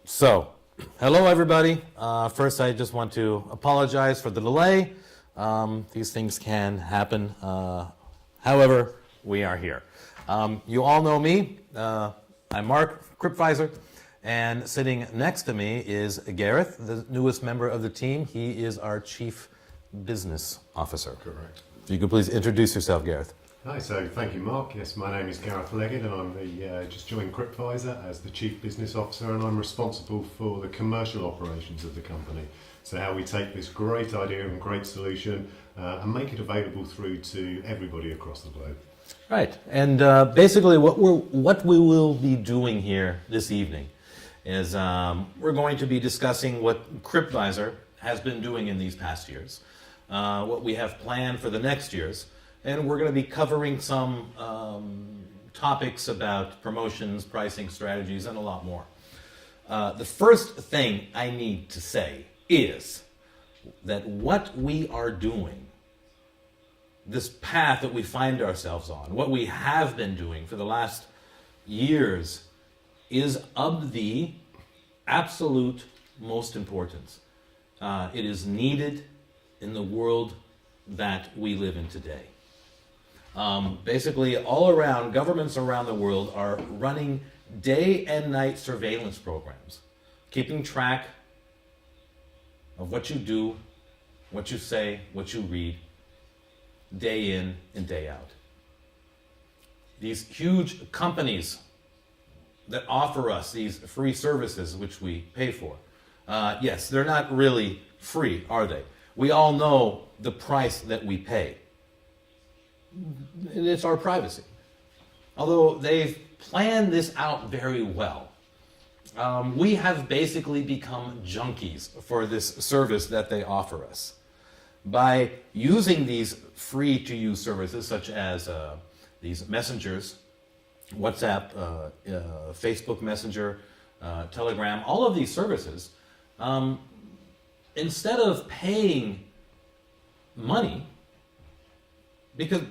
So, hello everybody. First, I just want to apologize for the delay. These things can happen. However, we are here. You all know me. I'm Mark, Crypviser, and sitting next to me is Gareth, the newest member of the team. He is our Chief Business Officer. Correct. If you could please introduce yourself, Gareth. Hi, so thank you, Mark. Yes, my name is Gareth Leggett, and I'm just joined Crypviser as the Chief Business Officer, and I'm responsible for the commercial operations of the company. So how we take this great idea and great solution and make it available through to everybody across the globe. Right, and basically what we will be doing here this evening is we're going to be discussing what Crypviser has been doing in these past years, what we have planned for the next years, and we're going to be covering some topics about promotions, pricing strategies, and a lot more. The first thing I need to say is that what we are doing, this path that we find ourselves on, what we have been doing for the last years, is of the absolute most importance. It is needed in the world that we live in today. Basically, all around, governments around the world are running day and night surveillance programs, keeping track of what you do, what you say, what you read, day in and day out. These huge companies that offer us these free services, which we pay for, yes, they're not really free, are they? We all know the price that we pay. It's our privacy. Although they've planned this out very well, we have basically become junkies for this service that they offer us. By using these free-to-use services, such as these messengers, WhatsApp, Facebook Messenger, Telegram, all of these services, instead of paying money, because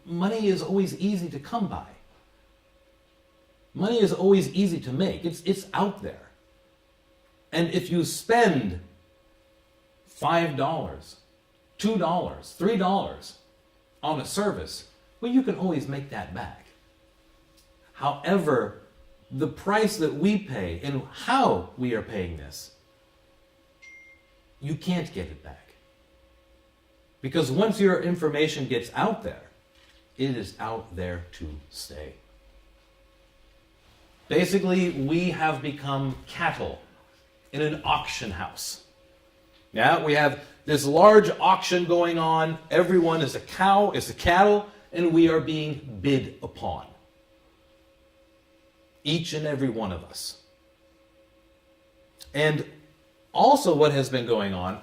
money is always easy to come by. Money is always easy to make. It's out there. And if you spend $5, $2, $3 on a service, well, you can always make that back. However, the price that we pay and how we are paying this, you can't get it back. Because once your information gets out there, it is out there to stay. Basically, we have become cattle in an auction house. Yeah, we have this large auction going on. Everyone is a cow, is a cattle, and we are being bid upon. Each and every one of us. And also what has been going on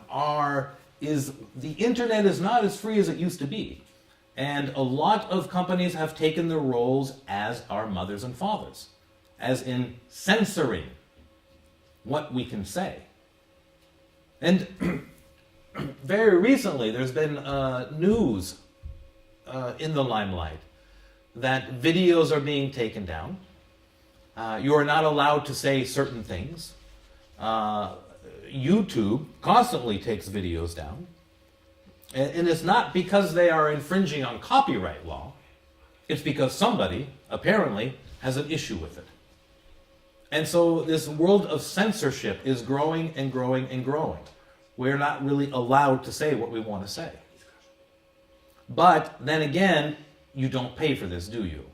is the internet is not as free as it used to be. And a lot of companies have taken their roles as our mothers and fathers, as in censoring what we can say. And very recently, there's been news in the limelight that videos are being taken down. You are not allowed to say certain things. YouTube constantly takes videos down. And it's not because they are infringing on copyright law. It's because somebody, apparently, has an issue with it. And so this world of censorship is growing and growing and growing. We're not really allowed to say what we want to say. But then again, you don't pay for this, do you?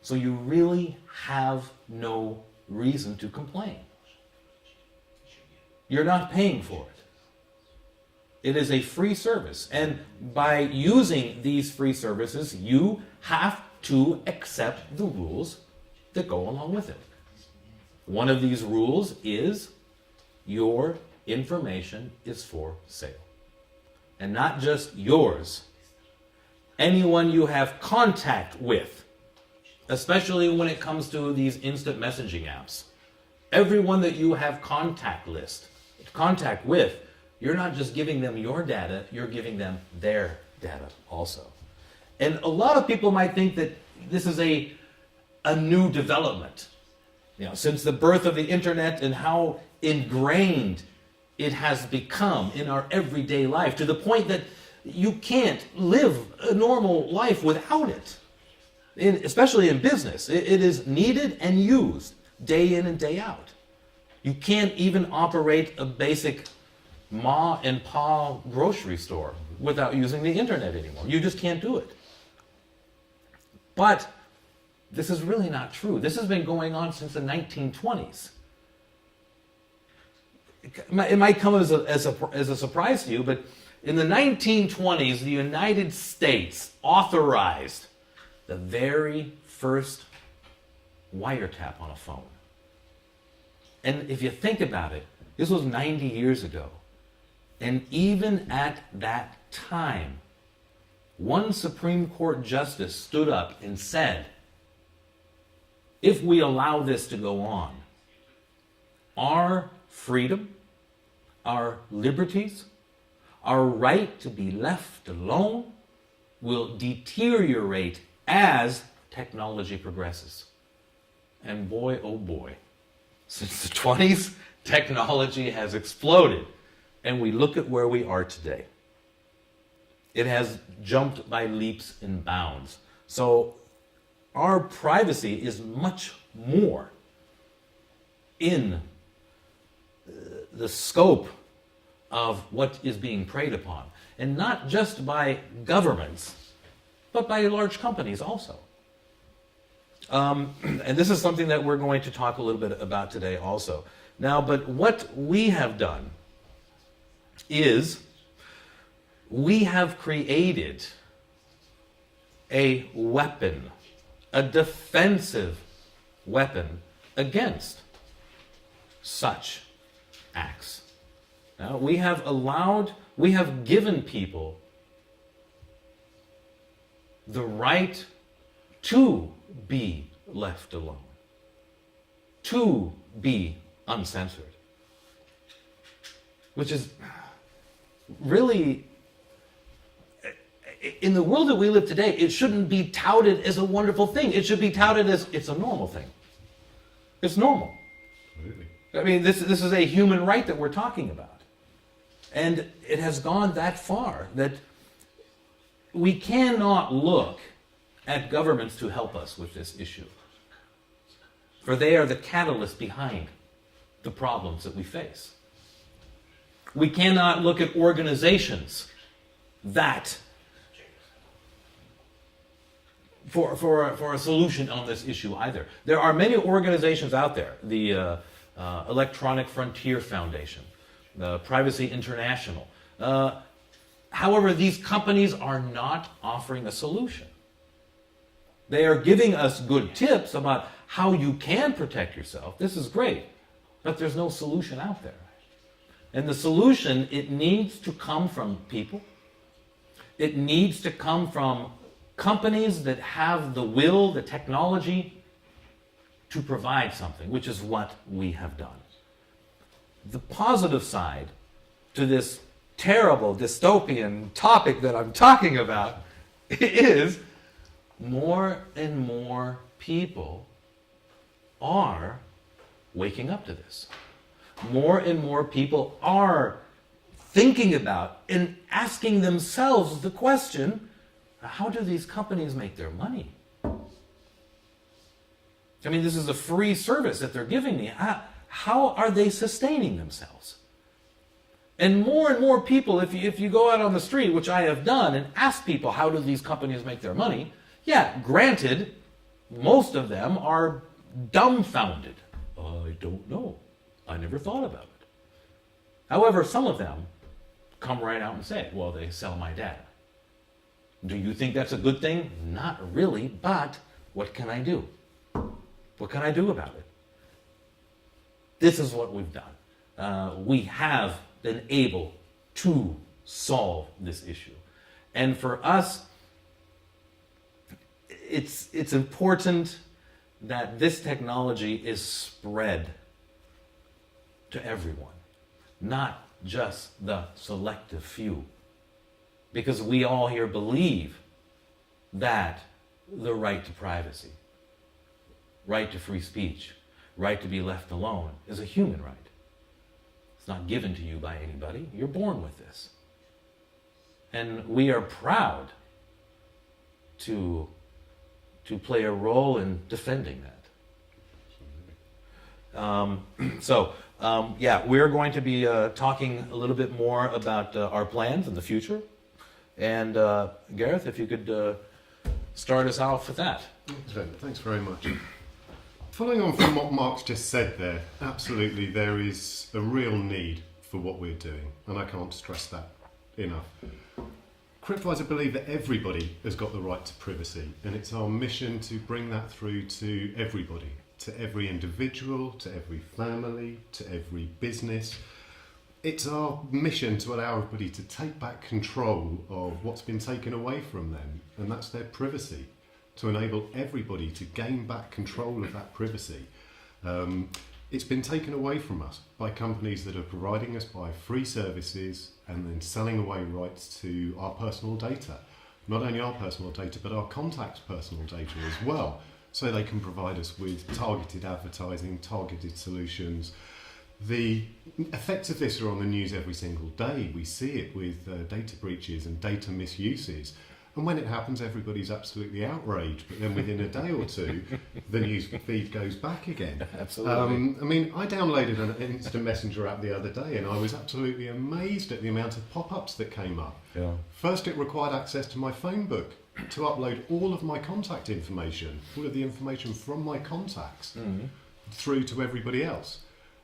So you really have no reason to complain. You're not paying for it. It is a free service. And by using these free services, you have to accept the rules that go along with it. One of these rules is your information is for sale. And not just yours. Anyone you have contact with, especially when it comes to these instant messaging apps. Everyone that you have contact with, you're not just giving them your data, you're giving them their data also. And a lot of people might think that this is a new development. since the birth of the internet and how ingrained it has become in our everyday life, to the point that you can't live a normal life without it, especially in business. It is needed and used day in and day out. You can't even operate a basic ma and pa grocery store without using the internet anymore. You just can't do it. But this is really not true. This has been going on since the 1920s. It might come as a surprise to you, but in the 1920s, the United States authorized the very first wiretap on a phone. And if you think about it, this was 90 years ago. And even at that time, one Supreme Court justice stood up and said, if we allow this to go on, our freedom, our liberties, our right to be left alone will deteriorate as technology progresses. And boy, oh boy, since the 20s, technology has exploded. And we look at where we are today. It has jumped by leaps and bounds. So our privacy is much more in the scope of what is being preyed upon. And not just by governments, but by large companies also. And this is something that we're going to talk a little bit about today also. Now, but what we have done is we have created a weapon, a defensive weapon against such acts. Now, we have given people the right to be left alone, to be uncensored, which is really, in the world that we live today, it shouldn't be touted as a wonderful thing. It should be touted as it's a normal thing. It's normal. Absolutely. I mean, this is a human right that we're talking about. And it has gone that far that we cannot look at governments to help us with this issue. For they are the catalyst behind the problems that we face. We cannot look at organizations that for a solution on this issue either. There are many organizations out there, the Electronic Frontier Foundation, the Privacy International. However, these companies are not offering a solution. They are giving us good tips about how you can protect yourself. This is great, but there's no solution out there. And the solution, it needs to come from people. It needs to come from companies that have the will, the technology to provide something, which is what we have done. The positive side to this terrible dystopian topic that I'm talking about is more and more people are waking up to this. More and more people are thinking about and asking themselves the question, how do these companies make their money? I mean, this is a free service that they're giving me. How are they sustaining themselves? And more people, if you go out on the street, which I have done, and ask people, how do these companies make their money? Yeah, granted, most of them are dumbfounded. I don't know. I never thought about it. However, some of them come right out and say, well, they sell my data. Do you think that's a good thing? Not really, but what can I do? What can I do about it? This is what we've done. We have been able to solve this issue. And for us, it's important that this technology is spread to everyone, not just the selective few. Because we all here believe that the right to privacy, right to free speech, right to be left alone is a human right. It's not given to you by anybody. You're born with this. And we are proud to play a role in defending that. We're going to be talking a little bit more about our plans in the future. And Gareth, if you could start us off with that. Thanks very much. Following on from what Mark's just said there, absolutely there is a real need for what we're doing, and I can't stress that enough. Crypvisor believe that everybody has got the right to privacy, and it's our mission to bring that through to everybody, to every individual, to every family, to every business. It's our mission to allow everybody to take back control of what's been taken away from them, and that's their privacy, to enable everybody to gain back control of that privacy. It's been taken away from us by companies that are providing us by free services and then selling away rights to our personal data. Not only our personal data, but our contacts' personal data as well, so they can provide us with targeted advertising, targeted solutions. The effects of this are on the news every single day. We see it with data breaches and data misuses. And when it happens, everybody's absolutely outraged. But then within a day or two, the news feed goes back again. Absolutely. I downloaded an instant messenger app the other day, and I was absolutely amazed at the amount of pop-ups that came up. Yeah. First, it required access to my phone book to upload all of my contact information, all of the information from my contacts, through to everybody else.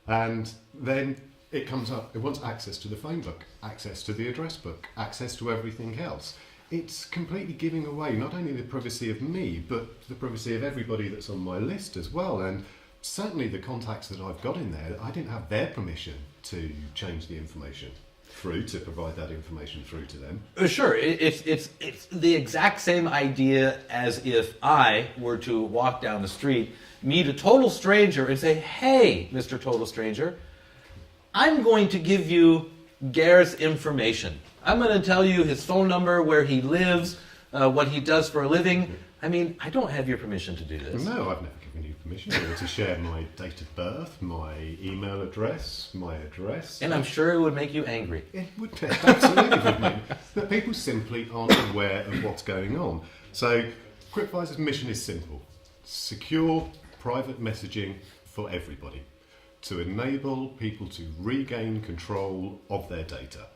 And then it comes up, it wants access to the phone book, access to the address book, access to everything else. It's completely giving away not only the privacy of me, but the privacy of everybody that's on my list as well. And certainly the contacts that I've got in there, I didn't have their permission to change the information through, to provide that information through to them. Sure, it's the exact same idea as if I were to walk down the street, meet a total stranger and say, "Hey, Mr. Total Stranger, I'm going to give you Gareth's information. I'm going to tell you his phone number, where he lives, what he does for a living." I mean, I don't have your permission to do this. No, I've never given you permission to share my date of birth, my email address, my address. And I'm sure it would make you angry. It would absolutely would make. But people simply aren't aware of what's going on. So Crypviser's mission is simple: secure private messaging for everybody, to enable people to regain control of their data.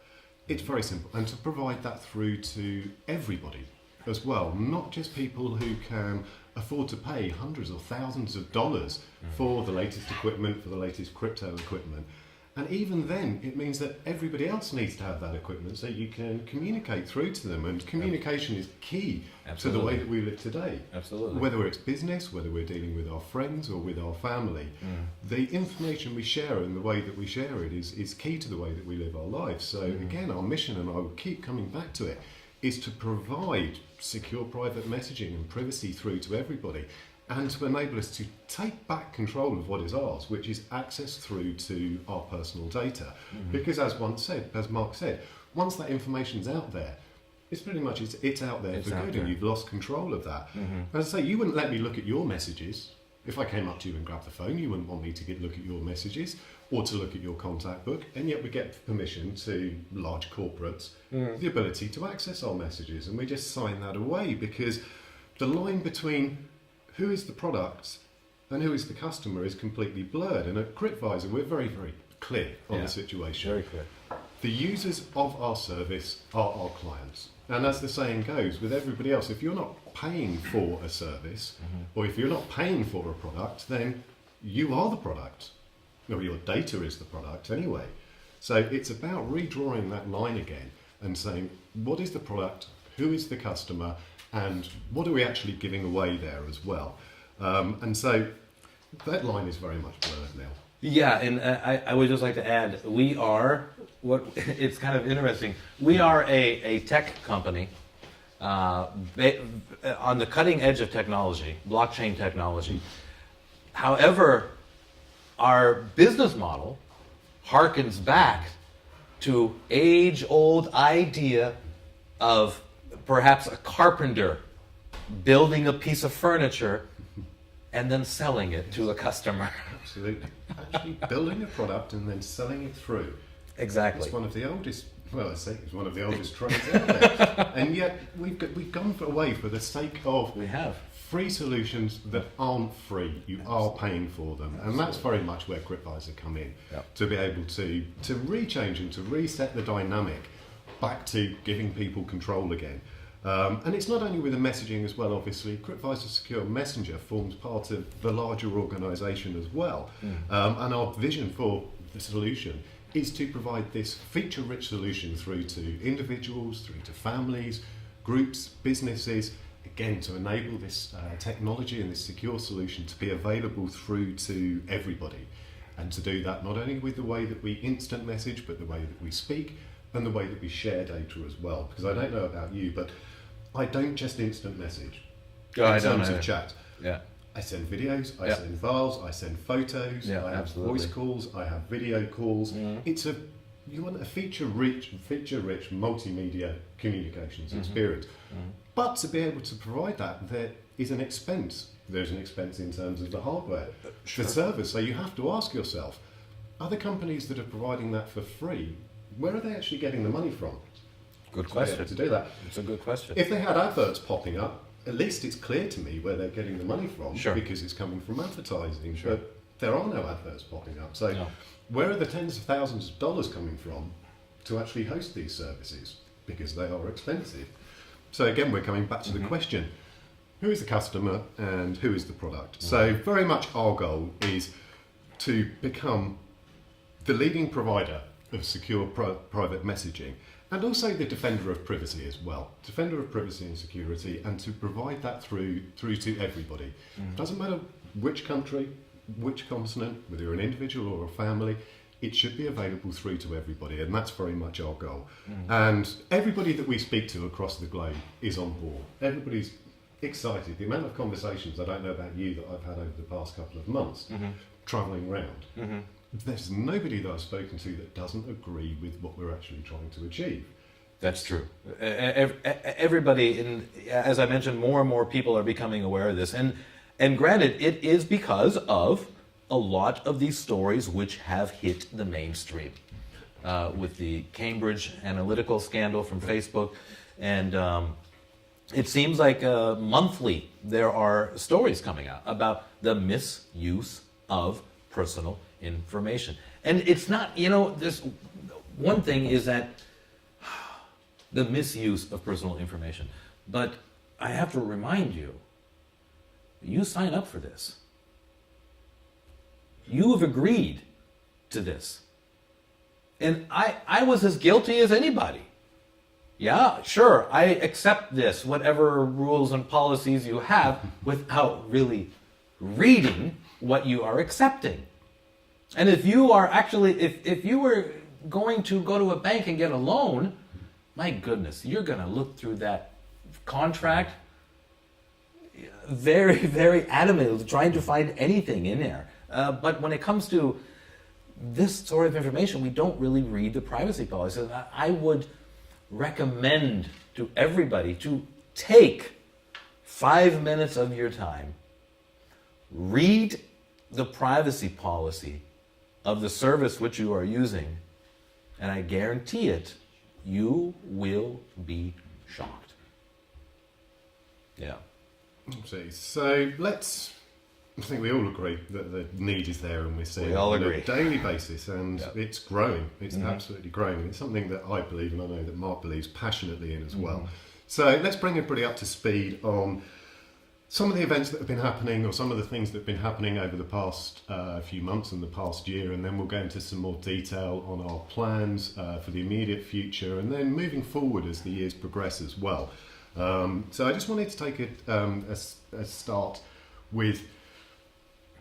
It's very simple, and to provide that through to everybody as well, not just people who can afford to pay hundreds or thousands of dollars for the latest equipment, for the latest crypto equipment. And even then, it means that everybody else needs to have that equipment so you can communicate through to them. And communication is key to the way that we live today. Absolutely. Whether it's business, whether we're dealing with our friends or with our family, the information we share and the way that we share it is key to the way that we live our lives. So again, our mission, and I will keep coming back to it, is to provide secure private messaging and privacy through to everybody, and to enable us to take back control of what is ours, which is access through to our personal data. Because as Mark said, once that information's out there, it's pretty much it's out there for good, and you've lost control of that. As I say, you wouldn't let me look at your messages. If I came up to you and grabbed the phone, you wouldn't want me to look at your messages or to look at your contact book, and yet we get permission to large corporates the ability to access our messages, and we just sign that away, because the line between who is the product and who is the customer is completely blurred. And at Crypvisor, we're very, very clear on the situation. Very clear. The users of our service are our clients. And as the saying goes, with everybody else, if you're not paying for a service, or if you're not paying for a product, then you are the product. Or your data is the product anyway. So it's about redrawing that line again and saying, what is the product, who is the customer, and what are we actually giving away there as well? And so that line is very much blurred now. Yeah, and I would just like to add, we are, it's kind of interesting, we are a tech company on the cutting edge of technology, blockchain technology. However, our business model harkens back to age-old idea of perhaps a carpenter building a piece of furniture and then selling it to a customer. Absolutely. Actually building a product and then selling it through. Exactly. It's one of the oldest, well, I say it's one of the oldest trades out there. And yet we've gone away for the sake of We have. free solutions that aren't free. You are paying for them. And that's very much where Crypvisor come in. Yep. To be able to rechange and to reset the dynamic back to giving people control again. And it's not only with the messaging as well, obviously. Crypvisor Secure Messenger forms part of the larger organisation as well. And our vision for the solution is to provide this feature-rich solution through to individuals, through to families, groups, businesses, again, to enable this technology and this secure solution to be available through to everybody. And to do that not only with the way that we instant message, but the way that we speak and the way that we share data as well. Because I don't know about you, but I don't just instant message in terms of chat. Yeah. I send videos, I send files, I send photos, I have voice calls, I have video calls. It's you want a feature-rich, multimedia communications experience. But to be able to provide that, there is an expense. There's an expense in terms of the hardware, the servers. So you have to ask yourself, other companies that are providing that for free, where are they actually getting the money from? Good question. To do that. It's a good question. If they had adverts popping up, at least it's clear to me where they're getting the money from, Sure. because it's coming from advertising. Sure. But there are no adverts popping up. So where are the tens of thousands of dollars coming from to actually host these services? Because they are expensive. So again, we're coming back to the question, who is the customer and who is the product? So very much our goal is to become the leading provider of secure private messaging, and also the defender of privacy as well. Defender of privacy and security, and to provide that through to everybody. Doesn't matter which country, which continent, whether you're an individual or a family, it should be available through to everybody, and that's very much our goal. And everybody that we speak to across the globe is on board. Everybody's excited. The amount of conversations, I don't know about you, that I've had over the past couple of months, travelling around. There's nobody that I've spoken to that doesn't agree with what we're actually trying to achieve. That's true. Everybody, as I mentioned, more and more people are becoming aware of this. And granted, it is because of a lot of these stories which have hit the mainstream. With the Cambridge Analytical scandal from Facebook. And it seems like monthly there are stories coming out about the misuse of personal information. And it's not, this one thing is that the misuse of personal information. But I have to remind you, you sign up for this. You have agreed to this. And I was as guilty as anybody. Yeah, sure, I accept this, whatever rules and policies you have, without really reading what you are accepting. And if you are actually, if you were going to go to a bank and get a loan, my goodness, you're going to look through that contract very, very adamantly, trying to find anything in there. But when it comes to this sort of information, we don't really read the privacy policies. I would recommend to everybody to take 5 minutes of your time, read the privacy policy of the service which you are using, and I guarantee it, you will be shocked. Yeah. So I think we all agree that the need is there, and we're seeing it on a daily basis, and it's growing. It's absolutely growing. It's something that I believe, and I know that Mark believes passionately in as well. So let's bring everybody up to speed on some of the events that have been happening, or some of the things that have been happening over the past few months and the past year, and then we'll go into some more detail on our plans for the immediate future, and then moving forward as the years progress as well. So I just wanted to take a start with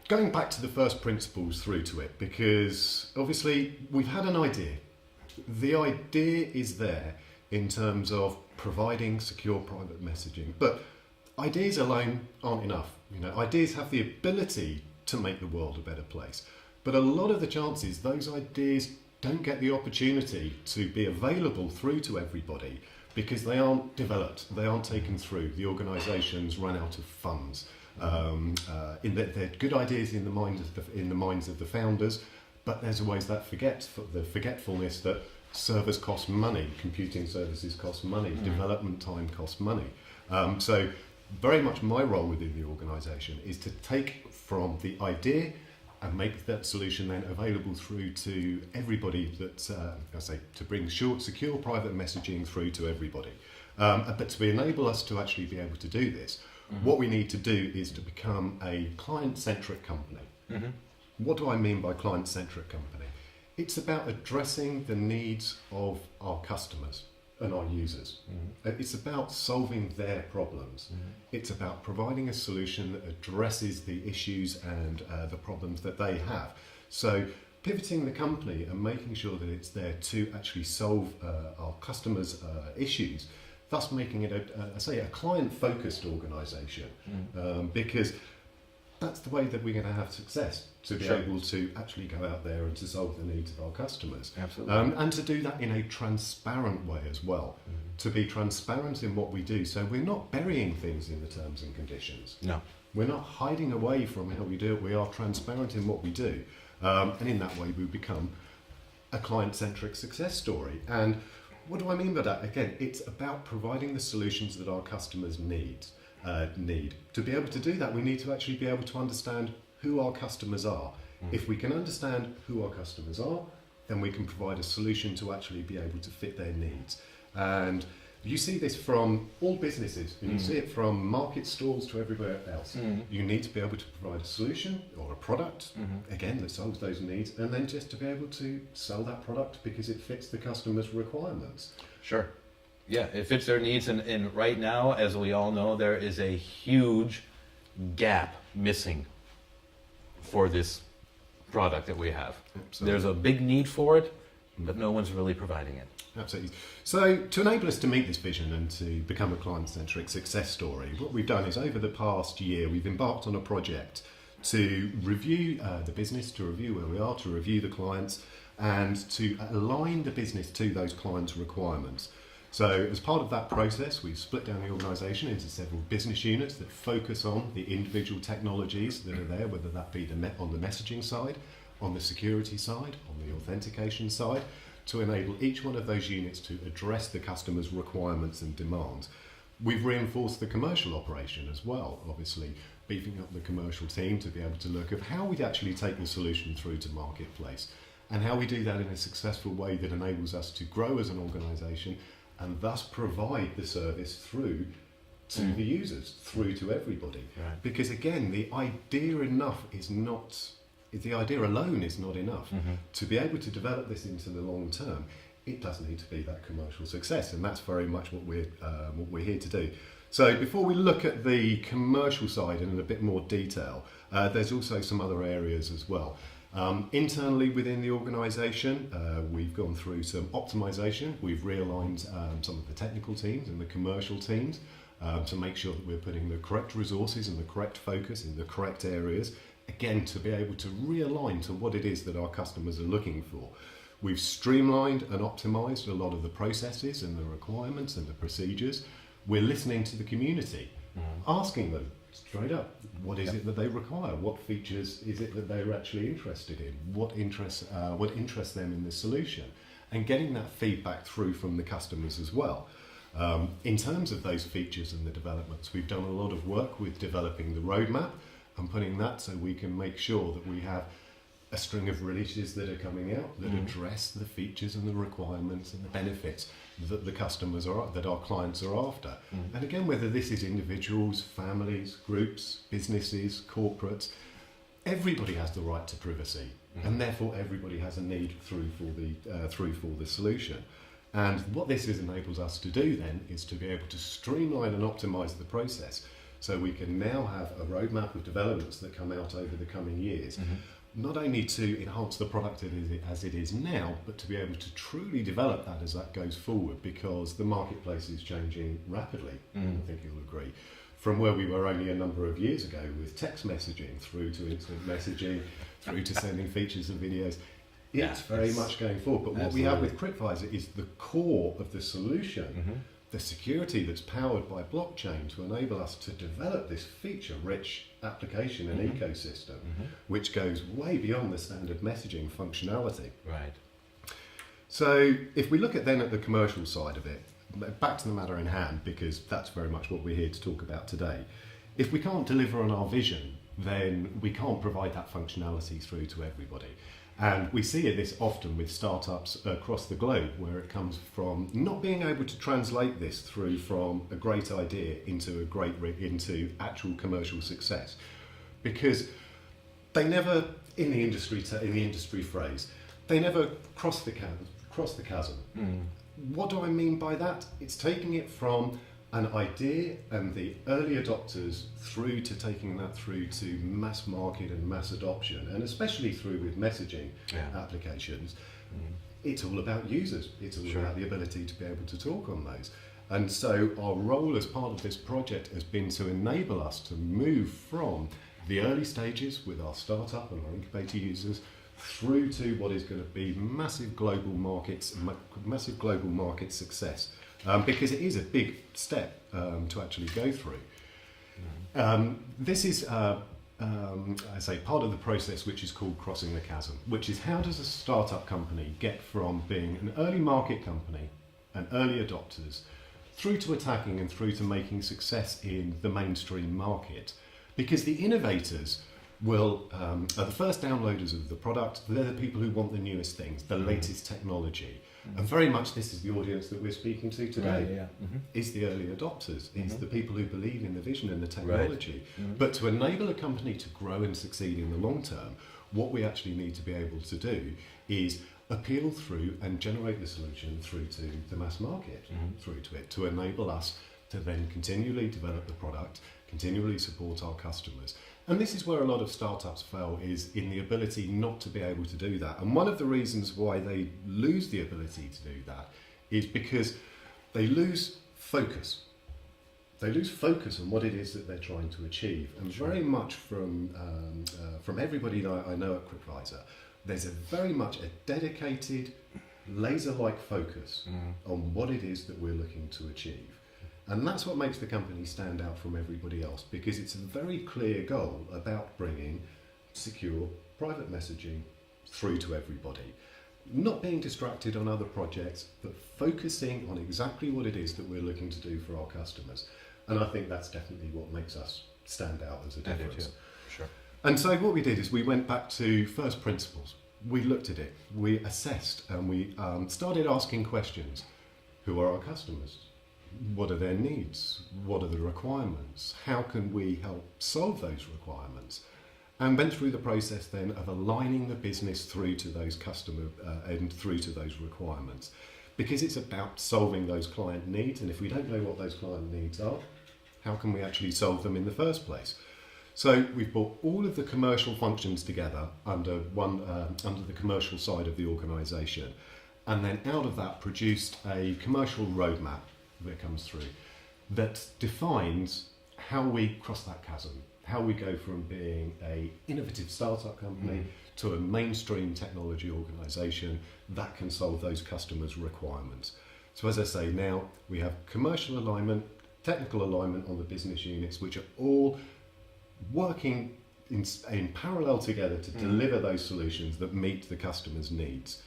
going back to the first principles through to it, because obviously we've had an idea. The idea is there in terms of providing secure private messaging, but ideas alone aren't enough. Ideas have the ability to make the world a better place, but a lot of the chances those ideas don't get the opportunity to be available through to everybody because they aren't developed, they aren't taken through. The organisations run out of funds. In that they're good ideas in the minds of the founders, but there's always that forgetfulness that servers cost money, computing services cost money, development time costs money. So very much my role within the organisation is to take from the idea and make that solution then available through to everybody that, to bring secure private messaging through to everybody. But to enable us to actually be able to do this, what we need to do is to become a client-centric company. What do I mean by client-centric company? It's about addressing the needs of our customers and our users. It's about solving their problems. It's about providing a solution that addresses the issues and the problems that they have. So pivoting the company and making sure that it's there to actually solve our customers' issues, thus making it a client-focused organisation, because that's the way that we're going to have success, to be able to actually go out there and to solve the needs of our customers. Absolutely. And to do that in a transparent way as well, to be transparent in what we do. So we're not burying things in the terms and conditions. No. We're not hiding away from how we do it. We are transparent in what we do. And in that way, we become a client-centric success story. And what do I mean by that? Again, it's about providing the solutions that our customers need. To be able to do that, we need to actually be able to understand who our customers are. If we can understand who our customers are, then we can provide a solution to actually be able to fit their needs. And you see this from all businesses, and you see it from market stalls to everywhere else. You need to be able to provide a solution or a product, again, that solves those needs, and then just to be able to sell that product because it fits the customer's requirements. Sure. Yeah, it fits their needs, and right now, as we all know, there is a huge gap missing for this product that we have. Absolutely. There's a big need for it, but no one's really providing it. Absolutely. So to enable us to meet this vision and to become a client-centric success story, what we've done is over the past year, we've embarked on a project to review the business, to review where we are, to review the clients, and to align the business to those clients' requirements. So as part of that process, we've split down the organisation into several business units that focus on the individual technologies that are there, whether that be on the messaging side, on the security side, on the authentication side, to enable each one of those units to address the customer's requirements and demands. We've reinforced the commercial operation as well, obviously beefing up the commercial team to be able to look at how we actually take the solution through to marketplace, and how we do that in a successful way that enables us to grow as an organisation and thus provide the service through to the users, through to everybody. Right. Because again, the idea alone is not enough. To be able to develop this into the long term, it does need to be that commercial success, and that's very much what we're here to do. So before we look at the commercial side in a bit more detail, there's also some other areas as well. Internally within the organisation, we've gone through some optimisation. We've realigned some of the technical teams and the commercial teams to make sure that we're putting the correct resources and the correct focus in the correct areas, again, to be able to realign to what it is that our customers are looking for. We've streamlined and optimised a lot of the processes and the requirements and the procedures. We're listening to the community, asking them straight up, what is it that they require? What features is it that they're actually interested in? What interests them in the solution? And getting that feedback through from the customers as well. In terms of those features and the developments, we've done a lot of work with developing the roadmap and putting that so we can make sure that we have a string of releases that are coming out that address the features and the requirements and the benefits that the customers that our clients are after. And again, whether this is individuals, families, groups, businesses, corporates, everybody has the right to privacy, and therefore everybody has a need through for the solution. And what this enables us to do then is to be able to streamline and optimize the process, so we can now have a roadmap of developments that come out over the coming years. Not only to enhance the product as it is now, but to be able to truly develop that as that goes forward, because the marketplace is changing rapidly. I think you'll agree. From where we were only a number of years ago with text messaging, through to instant messaging, through to sending features and videos, it's very much going forward. But what we have with Crypvisor is the core of the solution, the security that's powered by blockchain to enable us to develop this feature-rich application and ecosystem, which goes way beyond the standard messaging functionality. Right. So if we look at the commercial side of it, back to the matter in hand, because that's very much what we're here to talk about today. If we can't deliver on our vision, then we can't provide that functionality through to everybody. And we see this often with startups across the globe, where it comes from not being able to translate this through from a great idea into into actual commercial success, because they never, in the industry phrase, they never cross the chasm. What do I mean by that? It's taking it from an idea and the early adopters through to taking that through to mass market and mass adoption, and especially through with messaging applications. It's all about users. It's all about the ability to be able to talk on those. And so our role as part of this project has been to enable us to move from the early stages with our startup and our incubator users through to what is going to be massive global market success, because it is a big step to actually go through. This is, I say, part of the process which is called crossing the chasm, which is how does a startup company get from being an early market company and early adopters through to attacking and through to making success in the mainstream market, because the innovators are the first downloaders of the product. They're the people who want the newest things, the latest technology. And very much this is the audience that we're speaking to today, is the early adopters, is the people who believe in the vision and the technology. But to enable a company to grow and succeed in the long term, what we actually need to be able to do is appeal through and generate the solution through to the mass market, through to it, to enable us to then continually develop the product, continually support our customers. And this is where a lot of startups fail, is in the ability not to be able to do that. And one of the reasons why they lose the ability to do that is because they lose focus. They lose focus on what it is that they're trying to achieve. And very much from everybody that I know at Crypviser, there's very much a dedicated, laser-like focus on what it is that we're looking to achieve. And that's what makes the company stand out from everybody else, because it's a very clear goal about bringing secure private messaging through to everybody. Not being distracted on other projects, but focusing on exactly what it is that we're looking to do for our customers. And I think that's definitely what makes us stand out as a difference. Sure. And so what we did is we went back to first principles. We looked at it, we assessed, and we started asking questions. Who are our customers? What are their needs? What are the requirements? How can we help solve those requirements? And went through the process then of aligning the business through to those customer and through to those requirements, because it's about solving those client needs. And if we don't know what those client needs are, how can we actually solve them in the first place? So we've brought all of the commercial functions together under the commercial side of the organisation, and then out of that produced a commercial roadmap that comes through that defines how we cross that chasm, how we go from being a innovative startup company to a mainstream technology organisation that can solve those customers' requirements. So as I say, now we have commercial alignment, technical alignment on the business units, which are all working in parallel together to deliver those solutions that meet the customer's needs.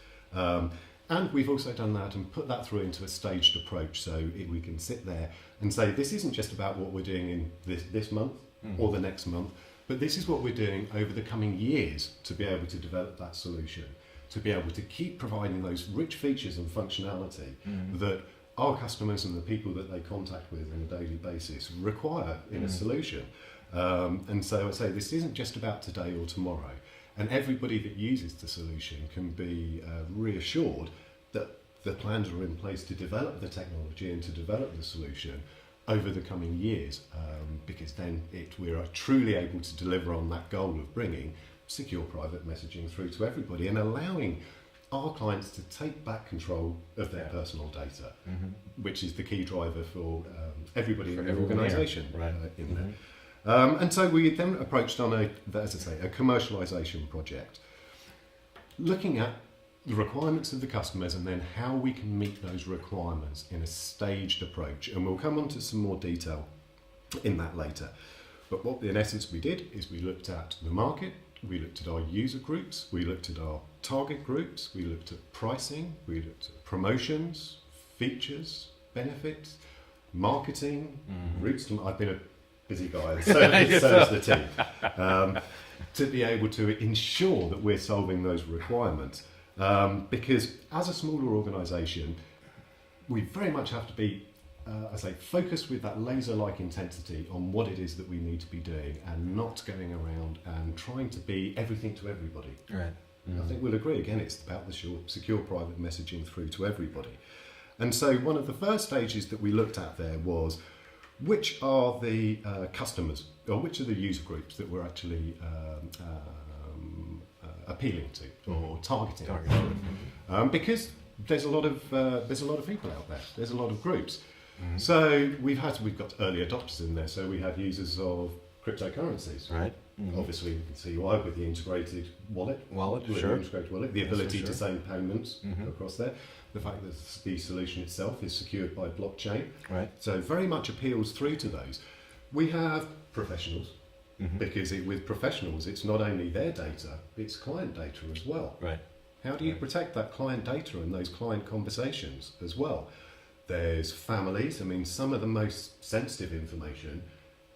And we've also done that and put that through into a staged approach, so we can sit there and say, this isn't just about what we're doing in this month or the next month, but this is what we're doing over the coming years to be able to develop that solution, to be able to keep providing those rich features and functionality that our customers and the people that they contact with on a daily basis require in a solution. And so I say, this isn't just about today or tomorrow. And everybody that uses the solution can be reassured that the plans are in place to develop the technology and to develop the solution over the coming years, because then we are truly able to deliver on that goal of bringing secure private messaging through to everybody and allowing our clients to take back control of their personal data, which is the key driver for everybody in the organisation in there. And so we then approached on a commercialisation project, looking at the requirements of the customers and then how we can meet those requirements in a staged approach. And we'll come on to some more detail in that later. But what in essence we did is we looked at the market, we looked at our user groups, we looked at our target groups, we looked at pricing, we looked at promotions, features, benefits, marketing, routes to... I've been a busy guy, and so has the team, to be able to ensure that we're solving those requirements. Because as a smaller organisation, we very much have to be, focused with that laser-like intensity on what it is that we need to be doing, and not going around and trying to be everything to everybody. Right. I think we'll agree, again, it's about the secure private messaging through to everybody. And so one of the first stages that we looked at there was, which are the customers, or which are the user groups that we're actually appealing to or targeting? Because there's a lot of people out there. There's a lot of groups. So we've got early adopters in there. So we have users of cryptocurrencies. Right. Obviously, you can see why with the integrated wallet. Sure. Integrated wallet, the ability to send payments across there. The fact that the solution itself is secured by blockchain. Right. So very much appeals through to those. We have professionals, because with professionals, it's not only their data, it's client data as well. Right. How do you protect that client data and those client conversations as well? There's families. I mean, some of the most sensitive information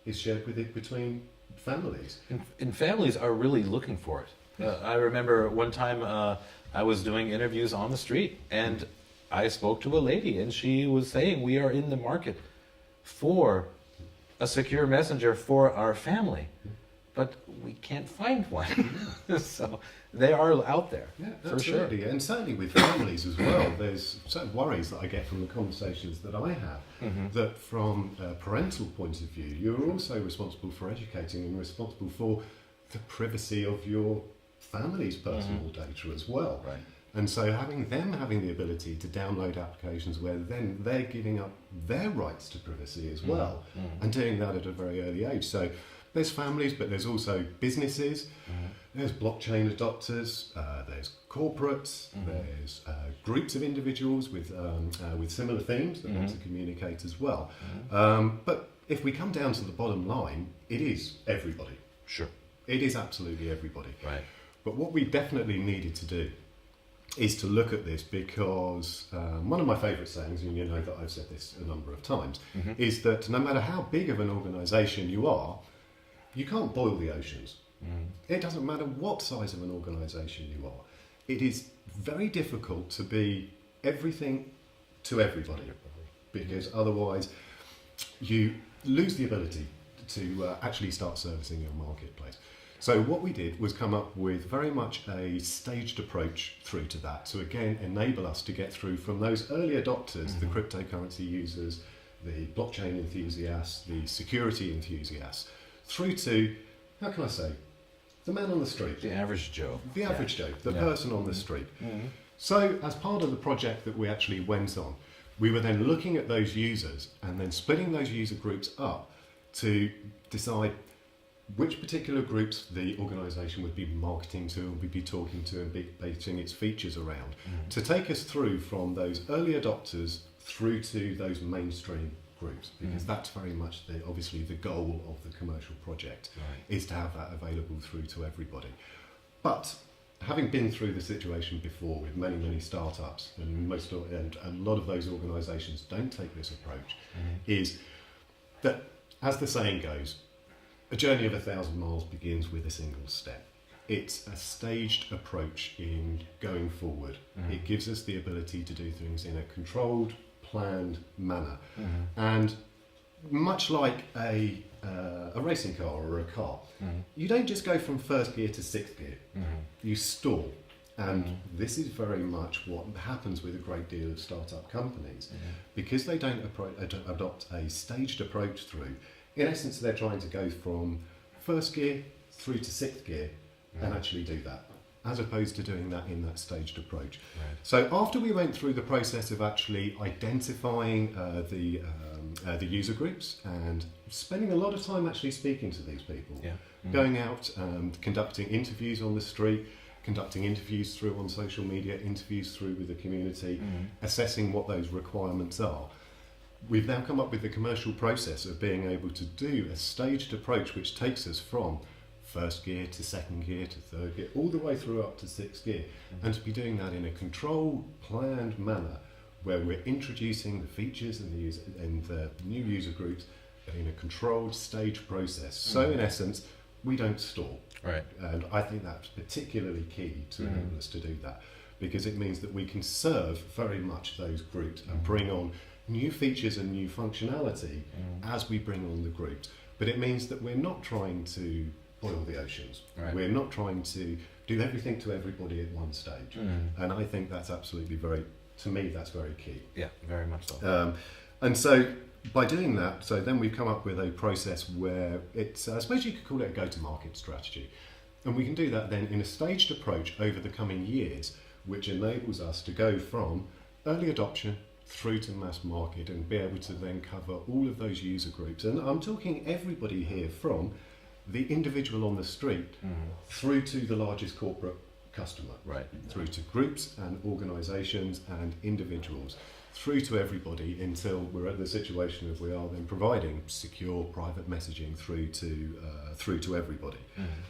is shared between families. And families are really looking for it. I remember one time I was doing interviews on the street, and I spoke to a lady, and she was saying, we are in the market for a secure messenger for our family, but we can't find one. So they are out there, for sure. Absolutely. And certainly with families as well, there's certain worries that I get from the conversations that I have, that from a parental point of view, you're also responsible for educating and responsible for the privacy of your family's personal data as well. Right. And so having the ability to download applications where then they're giving up their rights to privacy as well, and doing that at a very early age. So there's families, but there's also businesses, there's blockchain adopters, there's corporates, there's groups of individuals with similar themes that want to communicate as well. But if we come down to the bottom line, it is everybody. Sure. It is absolutely everybody. Right. But what we definitely needed to do is to look at this, because one of my favourite sayings, and you know that I've said this a number of times, is that no matter how big of an organisation you are, you can't boil the oceans. It doesn't matter what size of an organisation you are. It is very difficult to be everything to everybody, because otherwise you lose the ability to actually start servicing your marketplace. So what we did was come up with very much a staged approach through to that, to again enable us to get through from those early adopters, the cryptocurrency users, the blockchain enthusiasts, the security enthusiasts, through to, how can I say, the man on the street. The average Joe. The average Joe, the person on the street. So as part of the project that we actually went on, we were then looking at those users and then splitting those user groups up to decide which particular groups the organisation would be marketing to and would be talking to and be basing its features around, to take us through from those early adopters through to those mainstream groups, because that's very much obviously the goal of the commercial project, is to have that available through to everybody. But having been through the situation before with many startups, and a lot of those organisations don't take this approach, is that, as the saying goes, a journey of 1,000 miles begins with a single step. It's a staged approach in going forward. It gives us the ability to do things in a controlled, planned manner. And much like a racing car or a car, you don't just go from first gear to sixth gear. You stall. And this is very much what happens with a great deal of startup companies. Because they don't adopt a staged approach through, in essence, they're trying to go from first gear through to sixth gear and actually do that, as opposed to doing that in that staged approach. So after we went through the process of actually identifying the user groups and spending a lot of time actually speaking to these people, going out and conducting interviews on the street, conducting interviews through on social media, interviews through with the community, assessing what those requirements are, we've now come up with the commercial process of being able to do a staged approach which takes us from first gear to second gear to third gear, all the way through up to sixth gear, and to be doing that in a controlled, planned manner where we're introducing the features and the new user groups in a controlled stage process. So in essence, we don't stall. Right. And I think that's particularly key to enable us to do that, because it means that we can serve very much those groups and bring on new features and new functionality as we bring on the groups. But it means that we're not trying to boil the oceans. Right. We're not trying to do everything to everybody at one stage. And I think that's absolutely to me, that's very key. Yeah, very much so. And so by doing that, so then we've come up with a process where it's, I suppose you could call it a go-to-market strategy. And we can do that then in a staged approach over the coming years, which enables us to go from early adoption through to mass market and be able to then cover all of those user groups. And I'm talking everybody here from the individual on the street through to the largest corporate customer, Right. through to groups and organisations and individuals, through to everybody until we're at the situation of we are then providing secure private messaging through to everybody.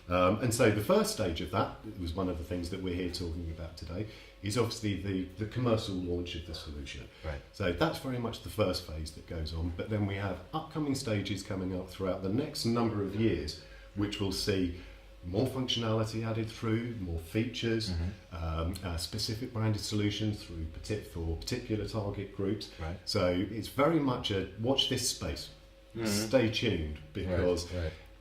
And so the first stage of that was one of the things that we're here talking about today, is obviously the commercial launch of the solution. Right. So that's very much the first phase that goes on, but then we have upcoming stages coming up throughout the next number of years, which will see more functionality added through, more features, specific branded solutions for particular target groups. Right. So it's very much a watch this space, stay tuned, because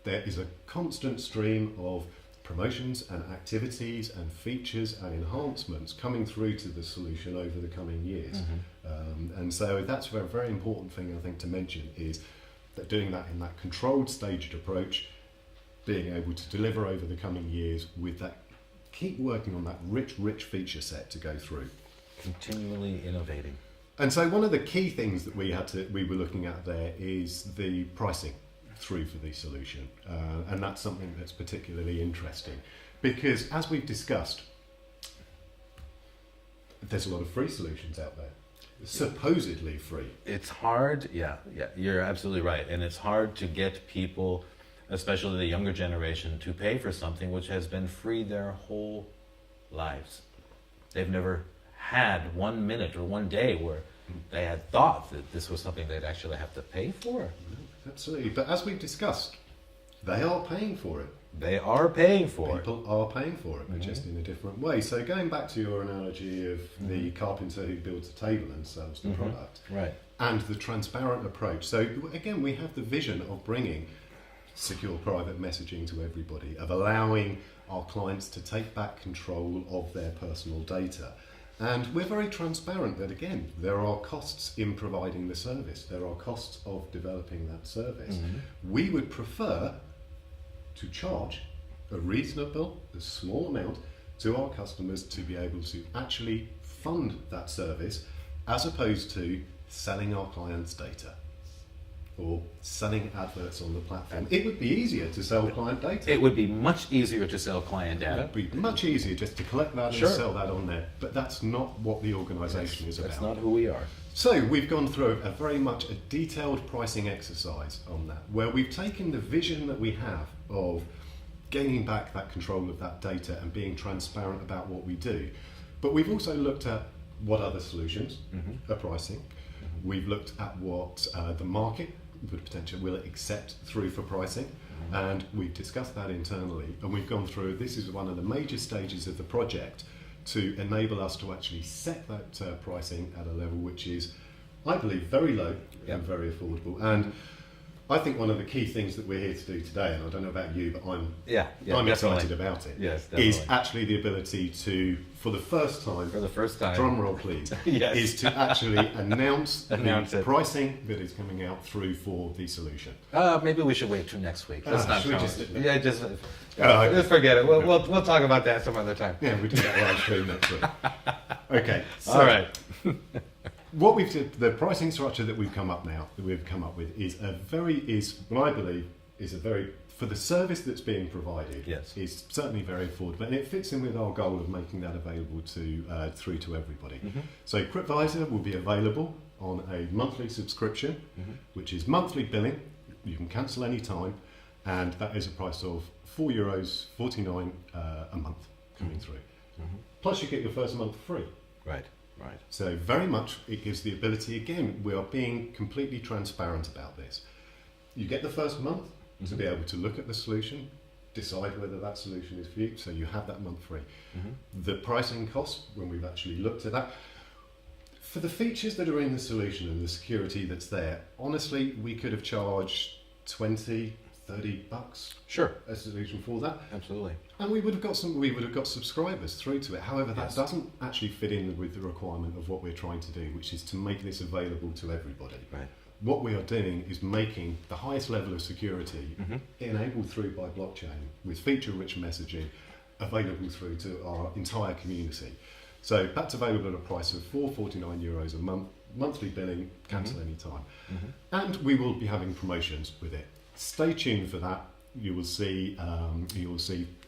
there is a constant stream of promotions and activities and features and enhancements coming through to the solution over the coming years. And so that's a very important thing I think to mention, is that doing that in that controlled staged approach, being able to deliver over the coming years with that, keep working on that rich feature set to go through. Continually innovating. And so one of the key things that we were looking at there is the pricing through for the solution. And that's something that's particularly interesting, because as we've discussed, there's a lot of free solutions out there, supposedly free. It's hard, yeah, you're absolutely right. And it's hard to get people, especially the younger generation, to pay for something which has been free their whole lives. They've never had 1 minute or 1 day where they had thought that this was something they'd actually have to pay for. Absolutely, but as we've discussed, they are paying for it. They are paying for it. People are paying for it, but just in a different way. So going back to your analogy of the carpenter who builds a table and sells the product, Right. and the transparent approach. So again, we have the vision of bringing secure private messaging to everybody, of allowing our clients to take back control of their personal data. And we're very transparent that, again, there are costs in providing the service. There are costs of developing that service. We would prefer to charge a reasonable, a small amount to our customers to be able to actually fund that service, as opposed to selling our clients' data or selling adverts on the platform. It would be easier to sell client data. It would be much easier to sell client data. It would be much easier just to collect that and sell that on there. But that's not what the organisation is about. That's not who we are. So we've gone through a very much a detailed pricing exercise on that, where we've taken the vision that we have of gaining back that control of that data and being transparent about what we do. But we've also looked at what other solutions are pricing. We've looked at what the market would potentially will accept through for pricing, and we've discussed that internally, and we've gone through, this is one of the major stages of the project to enable us to actually set that pricing at a level which is, I believe, very low and very affordable. And I think one of the key things that we're here to do today, and I don't know about you, but I'm excited about it, is actually the ability to, for the first time, drum roll please, is to actually announce the pricing that is coming out through for the solution. Maybe we should wait till next week. Let's not just forget it. We'll talk about that some other time. Yeah, we do that live stream next week. Okay, so all right. What we've did, the pricing structure that we've come up with is what I believe is a very for the service that's being provided, Yes. is certainly very affordable, and it fits in with our goal of making that available to through to everybody. So Crypviser will be available on a monthly subscription, which is monthly billing. You can cancel any time, and that is a price of €4.49 a month coming through. Plus, you get your first month free. Right. Right. So very much it gives the ability, again, we are being completely transparent about this. You get the first month to be able to look at the solution, decide whether that solution is for you, so you have that month free. The pricing cost, when we've actually looked at that, for the features that are in the solution and the security that's there, honestly, we could have charged $20-30 Sure. a solution for that. Absolutely. And we would have got subscribers through to it. However, that doesn't actually fit in with the requirement of what we're trying to do, which is to make this available to everybody. Right. What we are doing is making the highest level of security enabled through by blockchain with feature-rich messaging available through to our entire community. So that's available at a price of €4.49 a month, monthly billing, cancel any time. And we will be having promotions with it. Stay tuned for that. You will see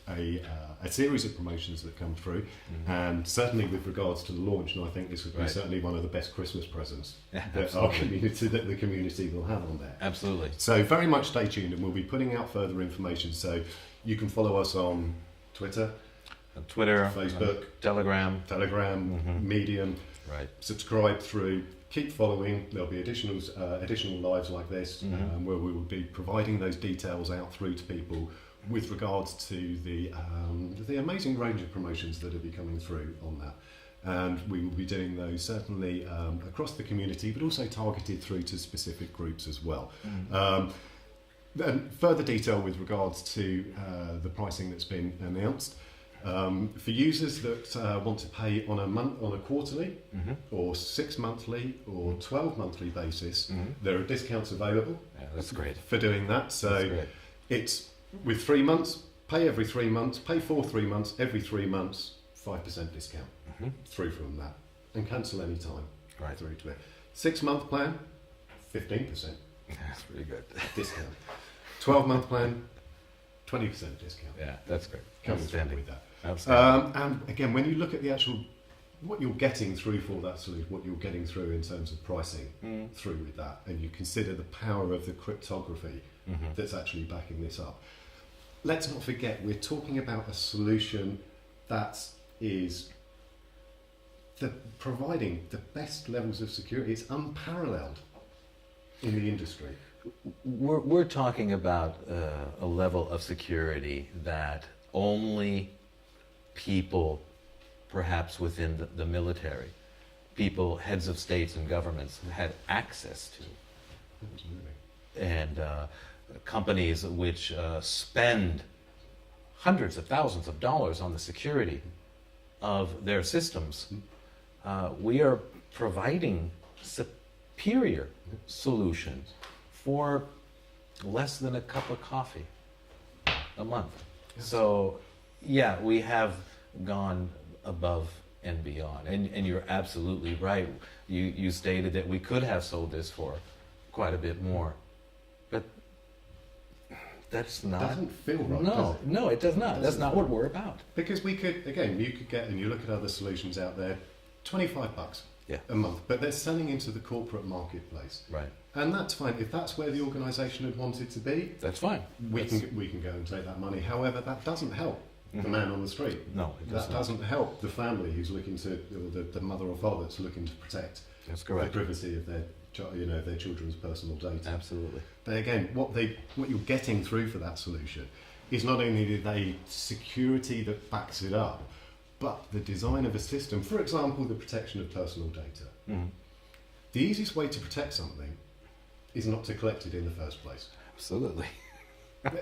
a series of promotions that come through, and certainly with regards to the launch, and I think this would be certainly one of the best Christmas presents that the community will have on there. Absolutely. So very much stay tuned, and we'll be putting out further information. So you can follow us on Twitter, Twitter, Facebook, Telegram, Medium. Right. Subscribe through. Keep following. There'll be additional lives like this where we will be providing those details out through to people with regards to the amazing range of promotions that will be coming through on that. And we will be doing those certainly across the community, but also targeted through to specific groups as well. And further detail with regards to the pricing that's been announced. For users that want to pay on a quarterly or 6 monthly or 12 monthly basis, there are discounts available. Yeah, that's great. For doing that. So it's with 3 months, pay every 3 months, pay for 3 months, every 3 months, 5% discount through from that, and cancel any time through to it. 6 month plan, 15% That's pretty good. discount. 12-month plan, 20% discount. Yeah, that's great. Comes through Outstanding. with that. Outstanding. And again, when you look at the actual, what you're getting through for that solution, what you're getting through in terms of pricing through with that, and you consider the power of the cryptography that's actually backing this up. Let's not forget, we're talking about a solution that is providing the best levels of security. It's unparalleled in the industry. We're talking about a level of security that only people, perhaps within the military, people, heads of states and governments, had access to. Absolutely. And companies which spend hundreds of thousands of dollars on the security of their systems, we are providing superior solutions for less than a cup of coffee a month. Yes. So, yeah, we have gone above and beyond. And you're absolutely right. You stated that we could have sold this for quite a bit more. But that's not... It doesn't feel right, no, does it? No, it does not. That's not what we're about. Because we could, again, you could get, and you look at other solutions out there, $25 a month, but they're selling into the corporate marketplace. Right. And that's fine. If that's where the organisation had wanted to be, that's fine. We can go and take that money. However, that doesn't help the man on the street. No, it does that doesn't help the family who's looking to, or the mother or father that's looking to protect that's correct. The privacy of their children's personal data. Absolutely. But again, what you're getting through for that solution is not only the security that backs it up, but the design of a system. For example, the protection of personal data. The easiest way to protect something is not to collect it in the first place. Absolutely.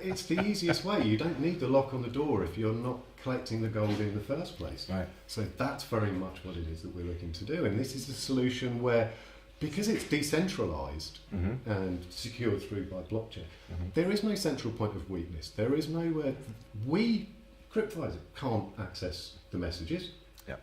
It's the easiest way. You don't need the lock on the door if you're not collecting the gold in the first place. Right. So that's very much what it is that we're looking to do. And this is a solution where, because it's decentralized and secured through by blockchain, there is no central point of weakness. There is nowhere... Cryptvisor, can't access the messages. Yep.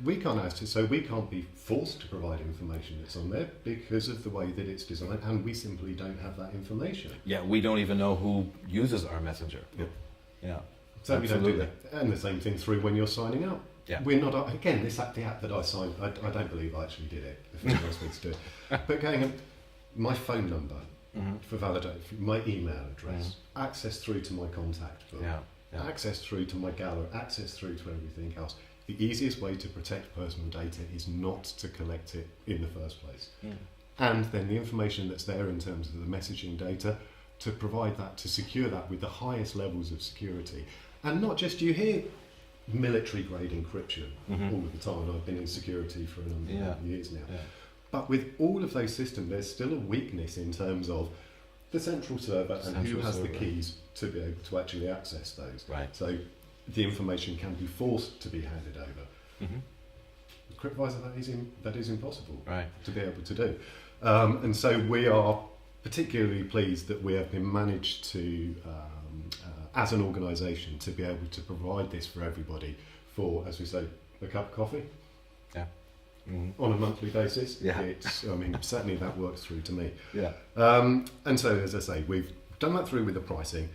we can't access, so we can't be forced to provide information that's on there because of the way that it's designed, and we simply don't have that information. Yeah, we don't even know who uses our messenger. Yeah. Yeah. So we don't do Absolutely. that. And the same thing through when you're signing up. Yeah. We're not, again, the app that I signed, I don't believe I actually did it, if anyone else needs to do it. But going, my phone number for validation, my email address, access through to my contact book, Yeah. Yeah. access through to my gallery, access through to everything else. The easiest way to protect personal data is not to collect it in the first place. And then the information that's there in terms of the messaging data, to provide that, to secure that with the highest levels of security. And not just, you hear military grade encryption all of the time. I've been in security for a number of years now. Yeah. But with all of those systems, there's still a weakness in terms of the central server and who has the keys to be able to actually access those. Right. So the information can be forced to be handed over. With Crypviser, that is impossible to be able to do. And so we are particularly pleased that we have been managed to, as an organisation, to be able to provide this for everybody for, as we say, a cup of coffee. On a monthly basis. Certainly that works through to me. And so, as I say, we've done that through with the pricing.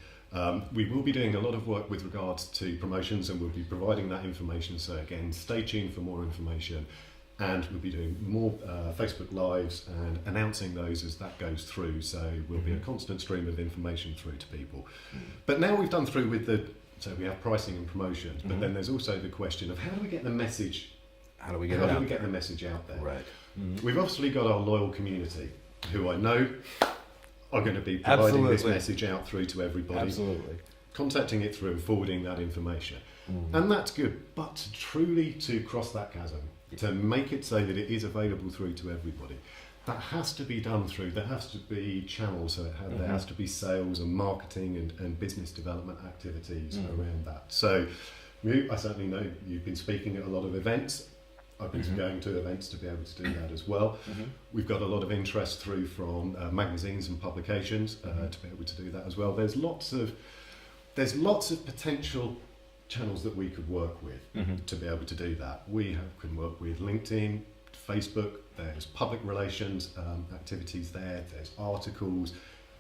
We will be doing a lot of work with regards to promotions, and we'll be providing that information. So again, stay tuned for more information, and we'll be doing more Facebook Lives and announcing those as that goes through. So we'll be a constant stream of information through to people. But now we've done through with so we have pricing and promotions, but then there's also the question of how do we get the message. How do we get the message out there? Right. We've obviously got our loyal community who I know are going to be providing this message out through to everybody. Absolutely. Contacting it through and forwarding that information. And that's good. But to cross that chasm, to make it so that it is available through to everybody, that has to be done through, there has to be channels, so there has to be sales and marketing and business development activities around that. So I certainly know you've been speaking at a lot of events. I've been going to events to be able to do that as well. We've got a lot of interest through from magazines and publications to be able to do that as well. There's lots of potential channels that we could work with to be able to do that. We can work with LinkedIn, Facebook. There's public relations activities there. There's articles.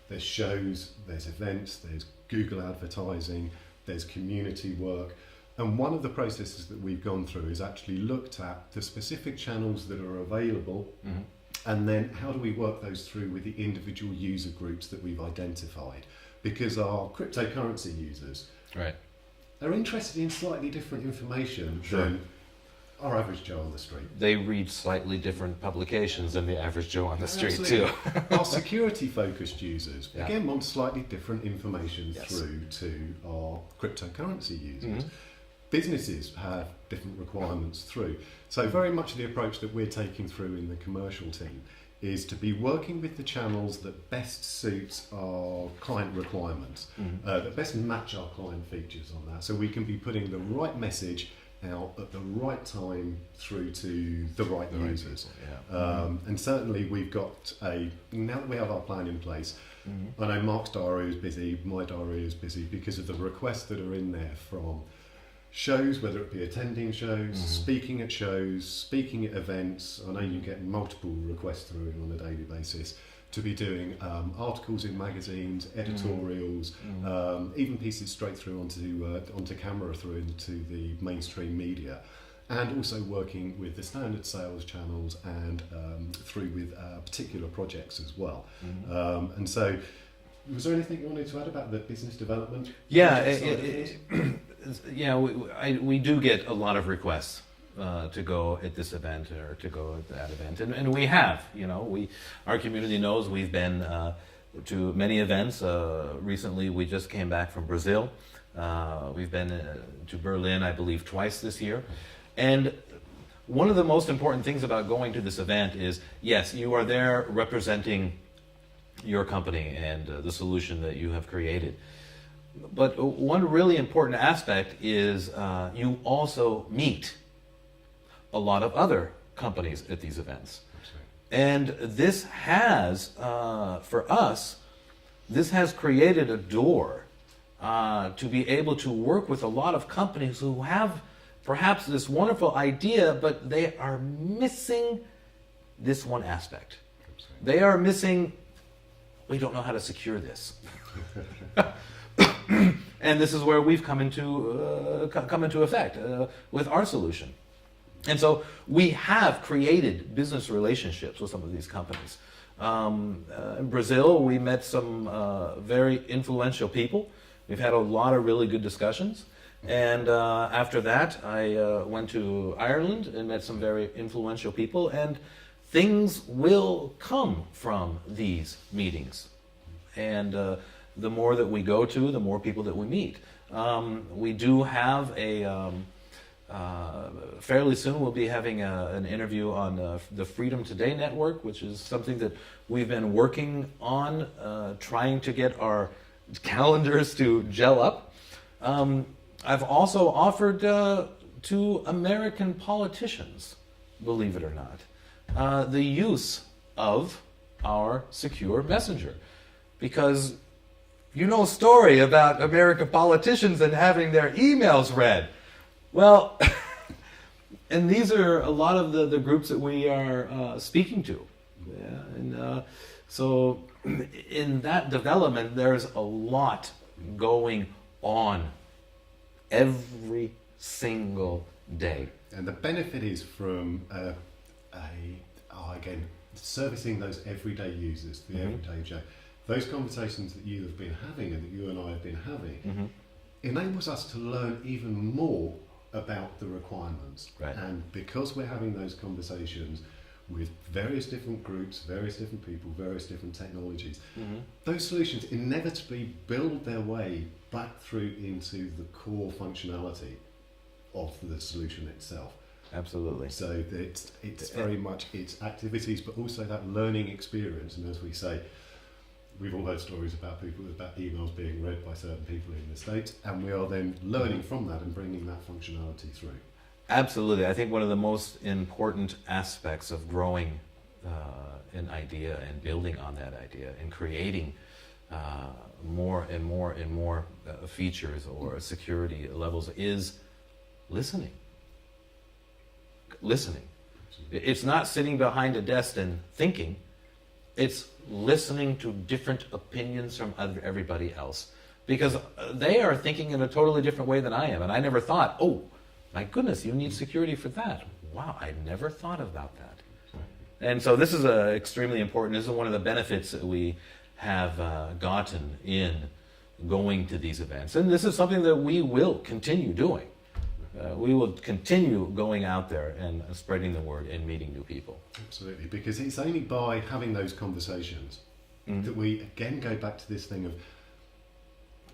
There's shows. There's events. There's Google advertising. There's community work. And one of the processes that we've gone through is actually looked at the specific channels that are available, and then how do we work those through with the individual user groups that we've identified, because our cryptocurrency users are interested in slightly different information than our average Joe on the street. They read slightly different publications than the average Joe on the street too. Our security focused users again want slightly different information through to our cryptocurrency users. Businesses have different requirements through. So very much the approach that we're taking through in the commercial team is to be working with the channels that best suits our client requirements, that best match our client features on that, so we can be putting the right message out at the right time through to the right users. And certainly we've got now that we have our plan in place, I know Mark's diary is busy, my diary is busy because of the requests that are in there from shows, whether it be attending shows, speaking at shows, speaking at events. I know you get multiple requests through on a daily basis to be doing articles in magazines, editorials, even pieces straight through onto camera through into the mainstream media, and also working with the standard sales channels and through with particular projects as well. And so, was there anything you wanted to add about the business development? We do get a lot of requests to go at this event or to go at that event, and we have. Our community knows we've been to many events. Recently, we just came back from Brazil. We've been to Berlin, I believe, twice this year, and one of the most important things about going to this event is, yes, you are there representing your company and the solution that you have created. But one really important aspect is you also meet a lot of other companies at these events. And this has, for us, this has created a door to be able to work with a lot of companies who have perhaps this wonderful idea, but they are missing this one aspect. They are missing, we don't know how to secure this. And this is where we've come into effect with our solution. And so we have created business relationships with some of these companies. In Brazil, we met some very influential people. We've had a lot of really good discussions. And after that, I went to Ireland and met some very influential people. And things will come from these meetings. And the more that we go to, the more people that we meet. We do have fairly soon we'll be having an interview on the Freedom Today network, which is something that we've been working on, trying to get our calendars to gel up. I've also offered to American politicians, believe it or not, the use of our secure messenger. Because you know a story about American politicians and having their emails read. Well, and these are a lot of the groups that we are speaking to. Yeah, and so in that development, there's a lot going on every single day. And the benefit is from again, servicing those everyday users, the everyday Joe. Those conversations that you have been having and that you and I have been having enables us to learn even more about the requirements. Right. And because we're having those conversations with various different groups, various different people, various different technologies, those solutions inevitably build their way back through into the core functionality of the solution itself. Absolutely. So it's very much its activities, but also that learning experience. And as we say, we've all heard stories about emails being read by certain people in the States, and we are then learning from that and bringing that functionality through. Absolutely. I think one of the most important aspects of growing an idea and building on that idea and creating more and more and more features or security levels is listening. Listening. It's not sitting behind a desk and thinking. It's listening to different opinions from everybody else, because they are thinking in a totally different way than I am. And I never thought, oh, my goodness, you need security for that. Wow, I never thought about that. And so this is extremely important. This is one of the benefits that we have gotten in going to these events. And this is something that we will continue doing. We will continue going out there and spreading the word and meeting new people. Absolutely, because it's only by having those conversations that we again go back to this thing of,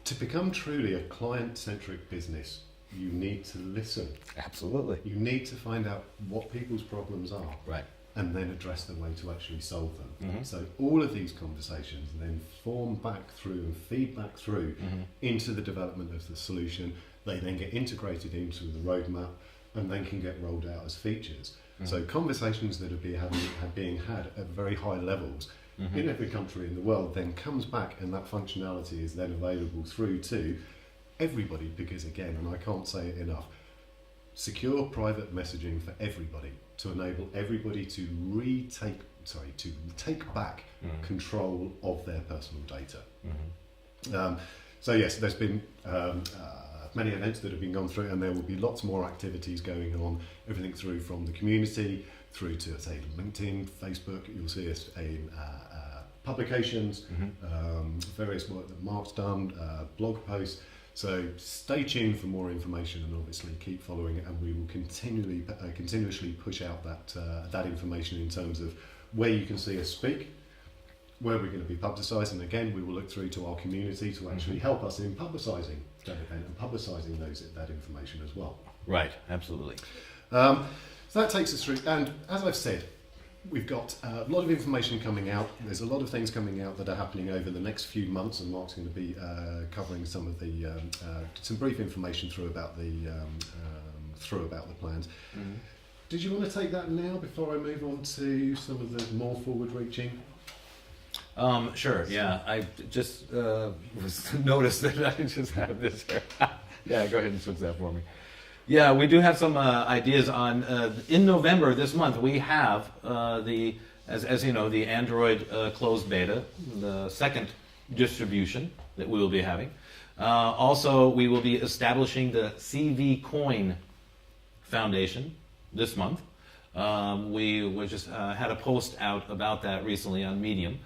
to become truly a client-centric business, you need to listen. Absolutely. You need to find out what people's problems are. Right. And then address the way to actually solve them. So all of these conversations then form back through and feed back through into the development of the solution. They then get integrated into the roadmap and then can get rolled out as features. So conversations that are being had at very high levels in every country in the world then comes back, and that functionality is then available through to everybody, because again, and I can't say it enough, secure private messaging for everybody, to enable everybody to take back control of their personal data. So yes, there's been many events that have been gone through, and there will be lots more activities going on, everything through from the community through to, say, LinkedIn, Facebook. You'll see us in publications, various work that Mark's done, blog posts. So stay tuned for more information, and obviously keep following it, and we will continuously push out that information in terms of where you can see us speak, where we're going to be publicised, and again we will look through to our community to actually help us in publicising that event and publicising that information as well. Right, absolutely. So that takes us through, and as I've said, we've got a lot of information coming out. There's a lot of things coming out that are happening over the next few months, and Mark's going to be covering some of the some brief information through about the plans. Did you want to take that now before I move on to some of the more forward-reaching? Sure, yeah. I just noticed that I just have this here. Yeah, go ahead and switch that for me. Yeah, we do have some ideas on. In November this month, we have as you know, the Android closed beta, the second distribution that we will be having. Also, we will be establishing the CV Coin Foundation this month. We just had a post out about that recently on Medium.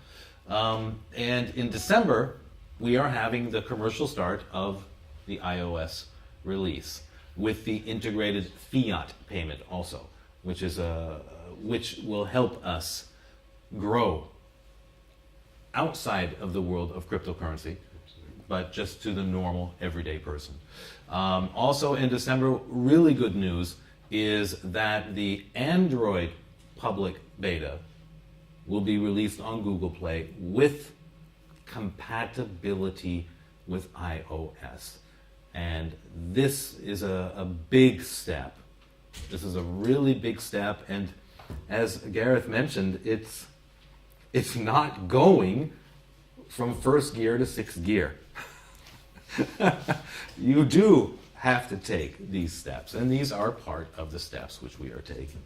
And in December, we are having the commercial start of the iOS release with the integrated fiat payment also, which will help us grow outside of the world of cryptocurrency, but just to the normal everyday person. Also in December, really good news is that the Android public beta will be released on Google Play with compatibility with iOS. And this is a big step. This is a really big step, and as Gareth mentioned, it's not going from first gear to sixth gear. You do have to take these steps, and these are part of the steps which we are taking.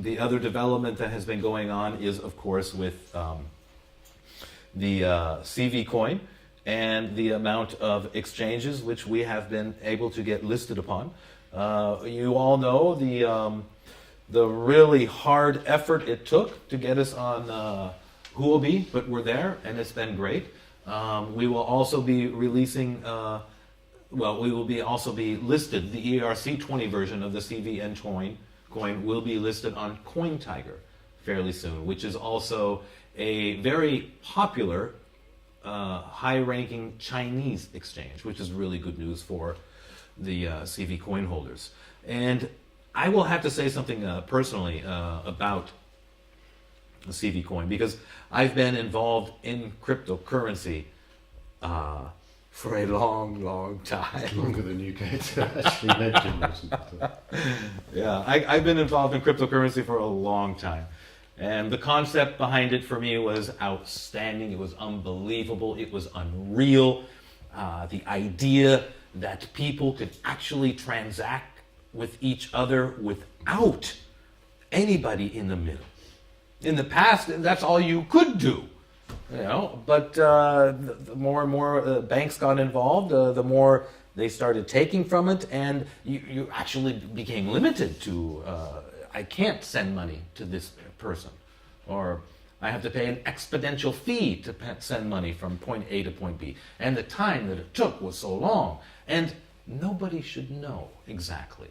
The other development that has been going on is, of course, with the CV coin and the amount of exchanges which we have been able to get listed upon. You all know the really hard effort it took to get us on Huobi, but we're there, and it's been great. We will also be releasing, we will also be listed, the ERC20 version of the CVN coin will be listed on CoinTiger fairly soon, which is also a very popular, high-ranking Chinese exchange, which is really good news for the CV coin holders. And I will have to say something personally about the CV coin, because I've been involved in cryptocurrency for a long, long time. Longer than you care to actually mention. Yeah, I've been involved in cryptocurrency for a long time. And the concept behind it for me was outstanding. It was unbelievable. It was unreal. The idea that people could actually transact with each other without anybody in the middle. In the past, that's all you could do, you know. But the more and more banks got involved, the more they started taking from it, and you actually became limited to, I can't send money to this person, or I have to pay an exponential fee to send money from point A to point B. And the time that it took was so long, and nobody should know exactly.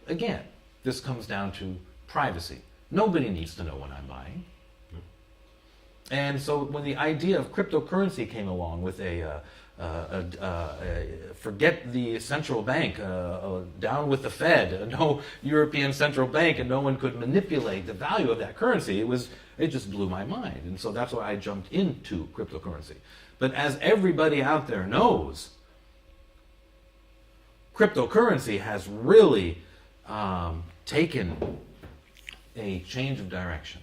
Again, this comes down to privacy. Nobody needs to know what I'm buying. And so when the idea of cryptocurrency came along with forget the central bank, down with the Fed, no European central bank, and no one could manipulate the value of that currency, it just blew my mind. And so that's why I jumped into cryptocurrency. But as everybody out there knows, cryptocurrency has really taken a change of direction.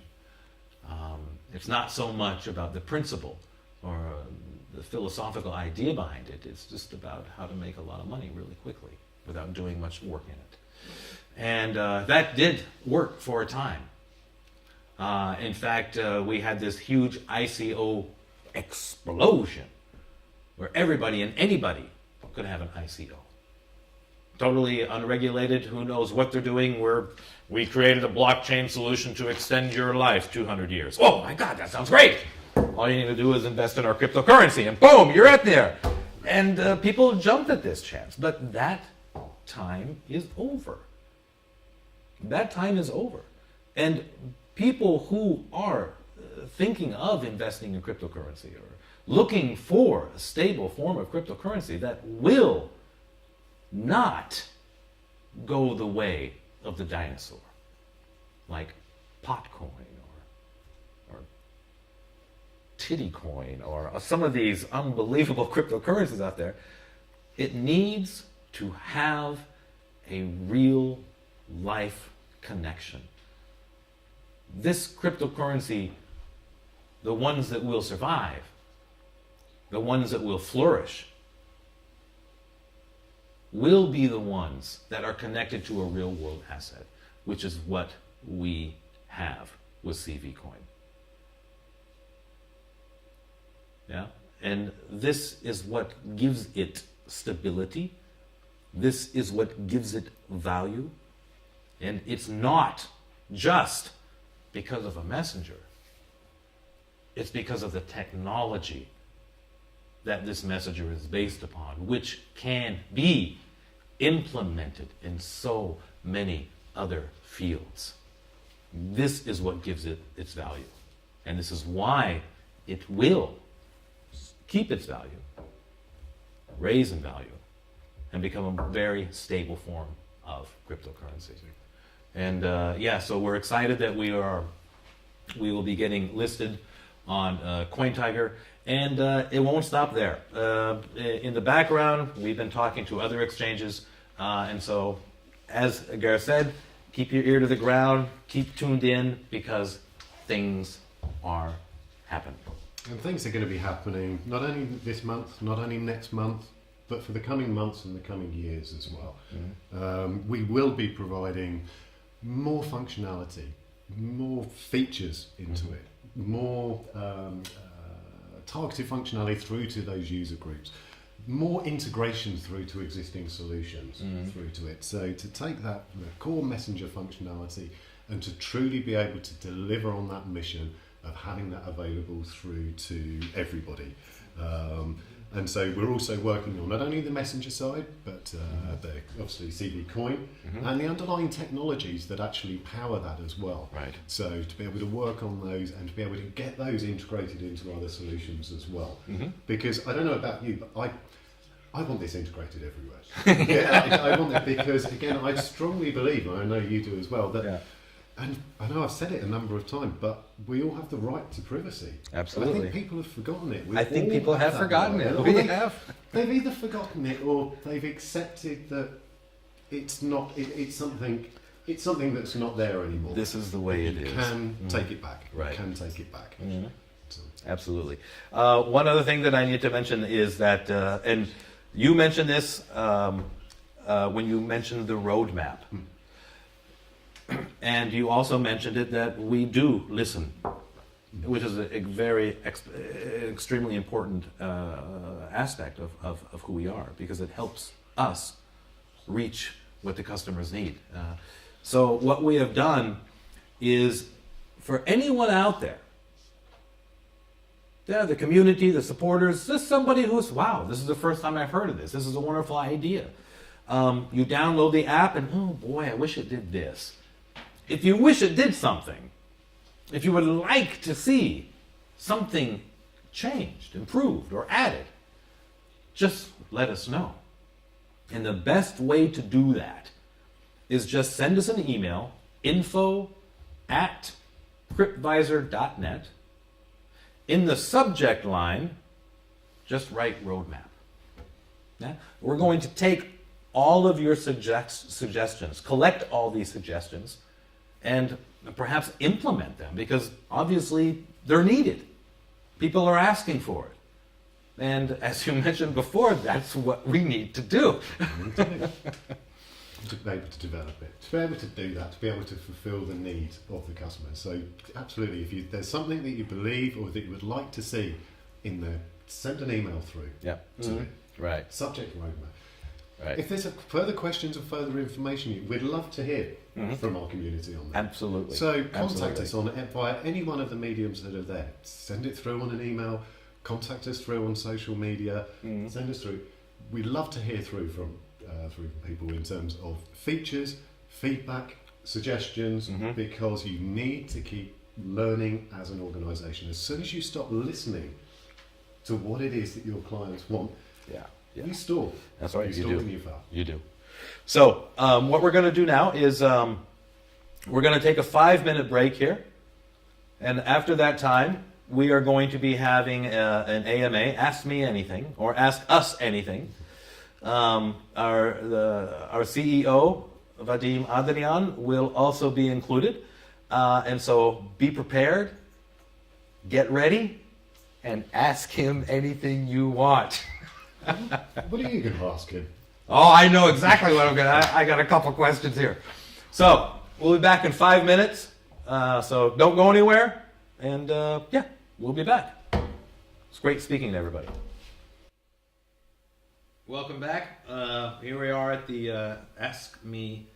It's not so much about the principle or the philosophical idea behind it. It's just about how to make a lot of money really quickly without doing much work in it. And that did work for a time. In fact, we had this huge ICO explosion where everybody and anybody could have an ICO. Totally unregulated, who knows what they're doing. We created a blockchain solution to extend your life 200 years. Oh my God, that sounds great. All you need to do is invest in our cryptocurrency and boom, you're at there. And people jumped at this chance. But that time is over. That time is over. And people who are thinking of investing in cryptocurrency or looking for a stable form of cryptocurrency that will not go the way of the dinosaur, like Potcoin or Titty Coin or some of these unbelievable cryptocurrencies out there. It needs to have a real life connection. This cryptocurrency, the ones that will survive, the ones that will flourish, will be the ones that are connected to a real world asset, which is what we have with CV Coin. Yeah? And this is what gives it stability. This is what gives it value. And it's not just because of a messenger. It's because of the technology that this messenger is based upon, which can be implemented in so many other fields. This is what gives it its value. And this is why it will keep its value, raise in value, and become a very stable form of cryptocurrency. And so we're excited that we will be getting listed on CoinTiger, and it won't stop there. In the background, we've been talking to other exchanges, and so, as Gareth said, keep your ear to the ground, keep tuned in, because things are happening. And things are going to be happening not only this month, not only next month, but for the coming months and the coming years as well. Mm-hmm. We will be providing more functionality, more features into it, more targeted functionality through to those user groups, more integration through to existing solutions through to it. So to take that the core messenger functionality and to truly be able to deliver on that mission of having that available through to everybody. And so we're also working on not only the messenger side, but obviously CV Coin and the underlying technologies that actually power that as well. Right. So to be able to work on those and to be able to get those integrated into other solutions as well. Because I don't know about you, but I want this integrated everywhere. Yeah, I want it because, again, I strongly believe, and I know you do as well, that and I know I've said it a number of times, but we all have the right to privacy. Absolutely. I think people have forgotten it. I think people have forgotten it. They've either forgotten it or they've accepted that it's not. It's something that's not there anymore. This is the way it is. You can take it back. Right. You can take it back. So. Absolutely. One other thing that I need to mention is that, and you mentioned this when you mentioned the roadmap. And you also mentioned it that we do listen, which is a very extremely important aspect of who we are, because it helps us reach what the customers need. So what we have done is, for anyone out there, the community, the supporters, just somebody who's, wow, this is the first time I've heard of this. This is a wonderful idea. You download the app and, oh boy, I wish it did this. If you wish it did something, if you would like to see something changed, improved, or added, just let us know. And the best way to do that is just send us an email, info@crypvisor.net. In the subject line, just write roadmap. Yeah? We're going to take all of your suggestions, collect all these suggestions, and perhaps implement them, because obviously they're needed. People are asking for it. And as you mentioned before, that's what we need to do. To be able to develop it, to be able to do that, to be able to fulfill the needs of the customer. So absolutely, if there's something that you believe or that you would like to see in there, send an email through to it. Right. Subject roadmap. Right. If there's further questions or further information, we'd love to hear from our community on that. Absolutely. So contact us via any one of the mediums that are there. Send it through on an email, contact us through on social media, send us through. We'd love to hear through from people in terms of features, feedback, suggestions, because you need to keep learning as an organisation. As soon as you stop listening to what it is that your clients want, you stall. That's right, you do. And you fail. You do. So what we're going to do now is we're going to take a 5-minute break here. And after that time, we are going to be having an AMA, Ask Me Anything, or Ask Us Anything. Our CEO, Vadim Andryan, will also be included. And so be prepared, get ready, and ask him anything you want. What are you going to ask him? Oh, I know exactly what I'm gonna. I got a couple questions here. So we'll be back in 5 minutes. So don't go anywhere. And yeah, we'll be back. It's great speaking to everybody. Welcome back. Here we are at the Ask Me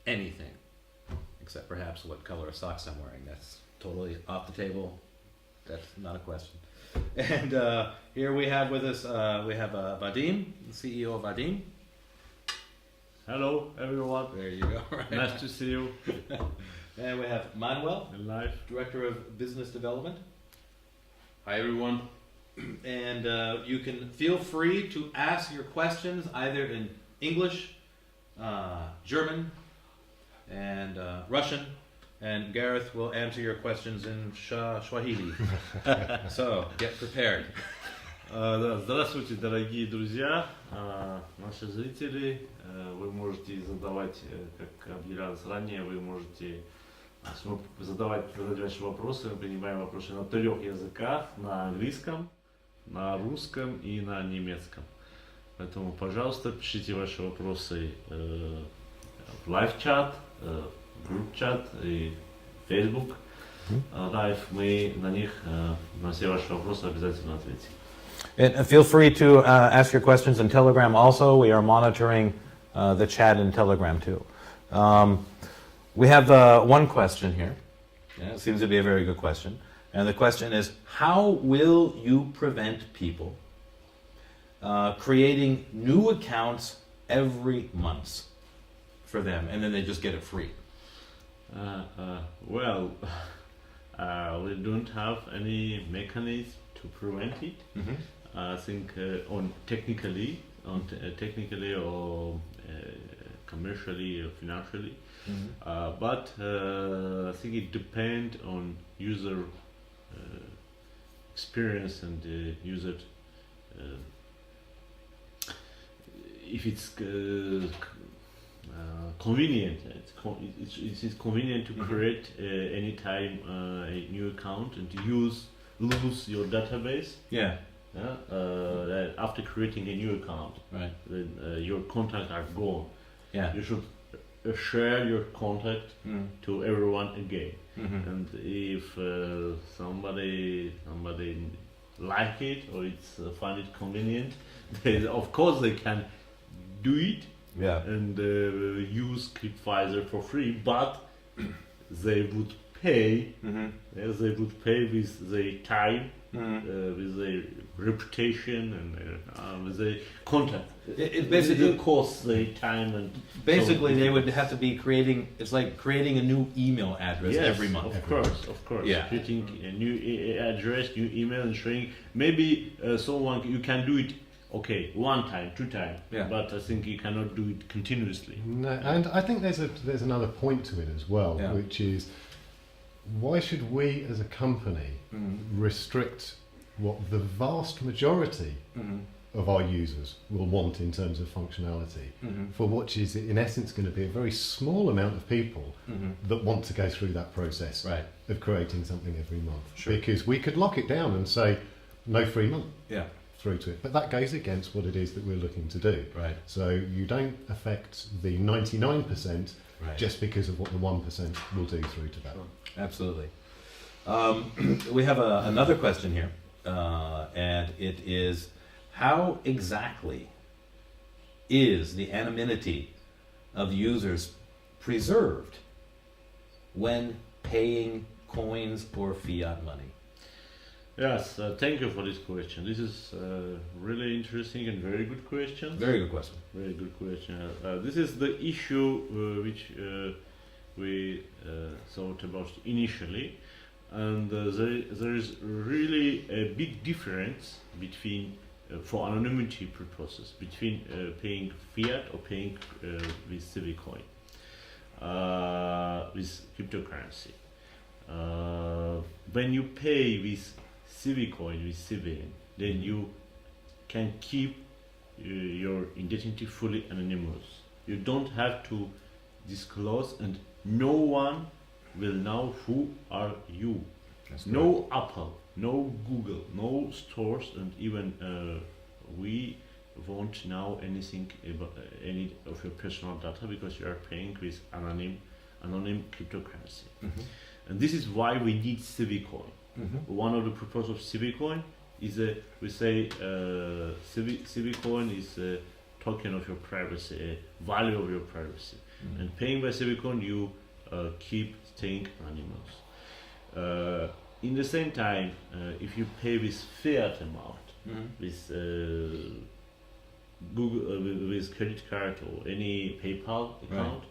Anything, except perhaps what color of socks I'm wearing. That's totally off the table. That's not a question. And here we have with us, we have Vadim, the CEO of Vadim. Hello, everyone. There you go. Right. Nice to see you And we have Manuel, in live. Director of Business Development. Hi, everyone. And you can feel free to ask your questions either in English, German, and Russian. And Gareth will answer your questions in Swahili. So get prepared. Да, здравствуйте, дорогие друзья, наши зрители. Вы можете задавать, как объявлялось ранее, вы можете задавать ваши вопросы. Мы принимаем вопросы на 3 языках: на английском, на русском и на немецком. Поэтому, пожалуйста, пишите ваши вопросы в лайв-чат, групп-чат и Facebook. Лайв, мы на них, на все ваши вопросы обязательно ответим. And feel free to ask your questions in Telegram also. We are monitoring the chat in Telegram too. We have one question here. Yeah, it seems to be a very good question. And the question is, how will you prevent people creating new accounts every month for them, and then they just get it free? Well, we don't have any mechanism to prevent it. Mm-hmm. I think technically or commercially or financially, Mm-hmm. but I think it depends on user experience and user if it's convenient. It is convenient to create anytime a new account and to lose your database. Yeah. After creating a new account, Right. then your contacts are gone. Yeah. You should share your contact to everyone again. Mm-hmm. And if somebody like it or it's find it convenient, of course they can do it. Yeah. And use Crypviser for free, but they would pay. Mm-hmm. They would pay with their time, Mm-hmm. with their reputation, and with their contact. It basically It costs their time and. Basically, so, they would have to be creating. It's like creating a new email address yes, every month. Of course. Yeah. Creating a new address, new email, and sharing. Maybe someone you can do it. Okay, 1 time, 2 times, Yeah. but I think you cannot do it continuously. No, and I think there's another point to it as well, Yeah. which is why should we as a company restrict what the vast majority Mm-hmm. of our users will want in terms of functionality Mm-hmm. for what is in essence going to be a very small amount of people Mm-hmm. that want to go through that process Right. of creating something every month. Sure. Because we could lock it down and say no free month Yeah. through to it, but that goes against what it is that we're looking to do. Right. So you don't affect the 99% Right. just because of what the 1% will do through to that. Absolutely. We have another question here, and it is, how exactly is the anonymity of users preserved when paying coins or fiat money? Yes, thank you for this question. This is really interesting and very good question. Very good question. Very good question. This is the issue which we thought about initially, and there is really a big difference between, for anonymity purposes, between paying fiat or paying with Civicoin, with cryptocurrency. When you pay with Civicoin, with Civian, then you can keep your identity fully anonymous. You don't have to disclose, and no one will know who are you. That's No Apple, no Google, no stores, and even we won't know anything about any of your personal data because you are paying with anonym cryptocurrency. And this is why we need Civicoin. One of the purpose of Civicoin is we say Civicoin is a token of your privacy, a value of your privacy. And paying by Civicoin, you keep staying anonymous. In the same time, if you pay with fiat amount, with Google, with credit card or any PayPal account,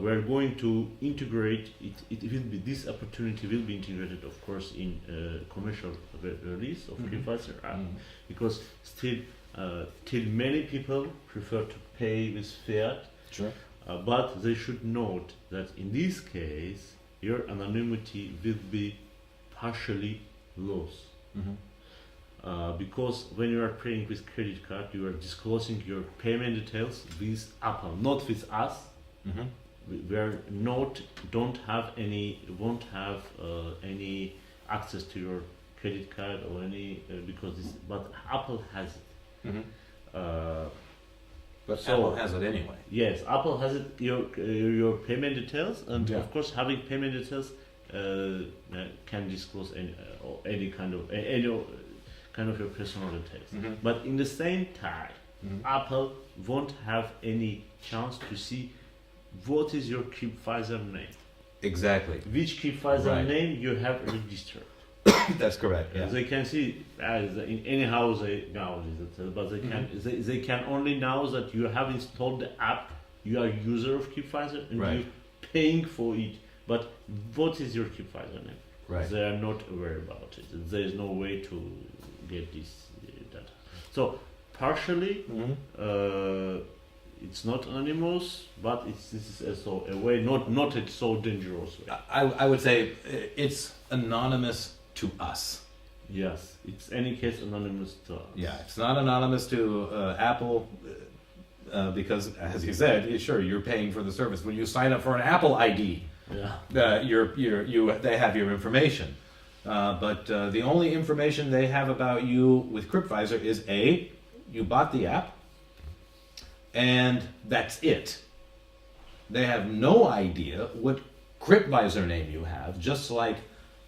we're going to integrate it. This opportunity will be integrated, of course, in commercial release of Crypviser app, because still many people prefer to pay with fiat. Sure. But they should note that in this case, your anonymity will be partially lost. Because when you are paying with credit card, you are disclosing your payment details with Apple, not with us. We are won't have any access to your credit card or any but Apple has it. But So- Apple has it anyway. Yes, Apple has it, your payment details, and Yeah. of course having payment details can disclose any kind of your personal details. But in the same time, Apple won't have any chance to see what is your Crypviser name, Exactly. which Crypviser Right. name you have registered. That's correct. Yeah. They can see in anyhow nowadays, but they can only know that you have installed the app, you are a user of Crypviser, and Right. you paying for it. But what is your Crypviser name? Right. They are not aware about it. There is no way to get this data. So partially, it's not anonymous, but this is also a way, not a so dangerous way. I would say it's anonymous to us. Yes, it's any case anonymous to us. Yeah, it's not anonymous to Apple because, as you said, sure, you're paying for the service. When you sign up for an Apple ID, Yeah. they have your information. But the only information they have about you with Crypvisor is you bought the app, and that's it. They have no idea what Crypvisor name you have, just like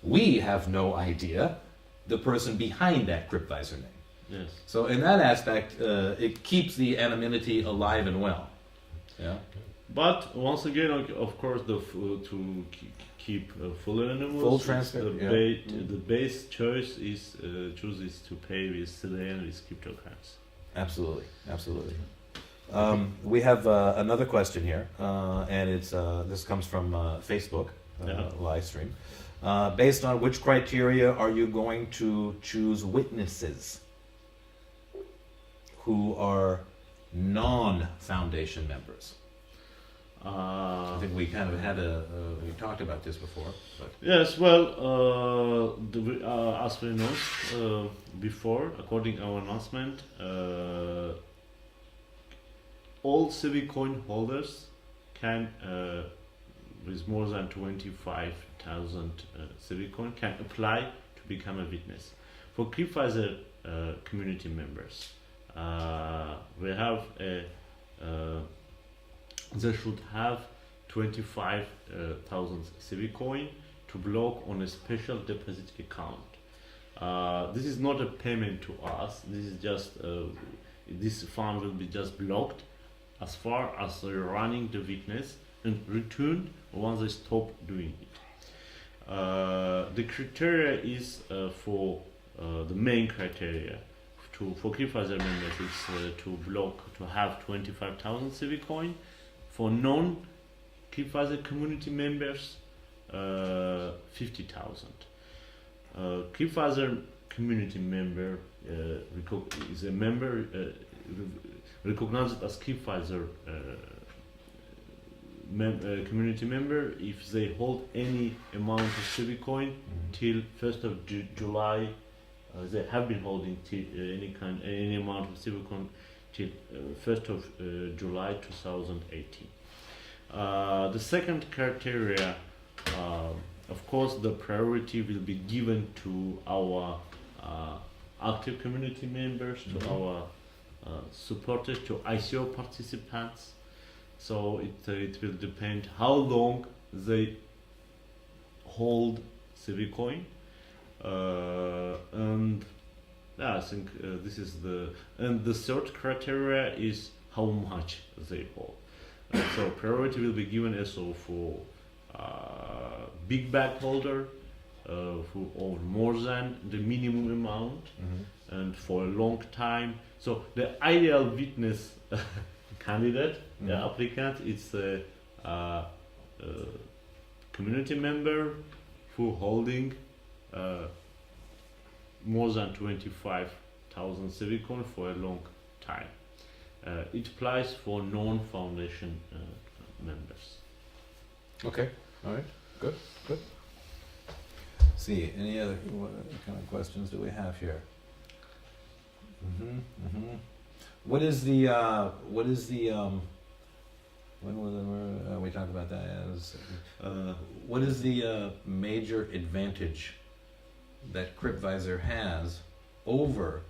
we have no idea the person behind that Crypvisor name. Yes. So in that aspect, it keeps the anonymity alive and well. Yeah. But once again, of course, to keep full anonymous, Full transparent, the base choice is chooses to pay with Selenium with cryptocurrency. Absolutely, absolutely. We have another question here, and it's this comes from Facebook live stream. Based on which criteria are you going to choose witnesses who are non-foundation members? I think we kind of had we talked about this before. But. Yes, well, as we know before, according to our announcement, all Civicoin holders can, with more than 25,000 Civicoin, can apply to become a witness. For Crypviser community members, we have they should have 25,000 Civicoin to block on a special deposit account. This is not a payment to us. This is just this fund will be just blocked as far as they're running the witness and returned once they stop doing it. The criteria is for the main criteria for Crypviser members is to have 25,000 Civicoin. For non-Crypviser community members, 50,000. Crypviser community member is a member recognized as Crypviser community member if they hold any amount of Civicoin till 1st of July. They have been holding any amount of Civicoin till 1st of July 2018. The second criteria, of course, the priority will be given to our active community members, to our supported to ICO participants. So it will depend how long they hold Civicoin, and yeah, I think this is the third criteria is how much they hold. So priority will be given also for big bag holder who own more than the minimum amount and for a long time. So the ideal witness candidate, the applicant, is a community member who holding more than 25,000 Civicoin for a long time. It applies for non-foundation members. Okay. All right. Good. See, any other kind of questions do we have here? What is the when we talked about that as what is the major advantage that Crypviser has over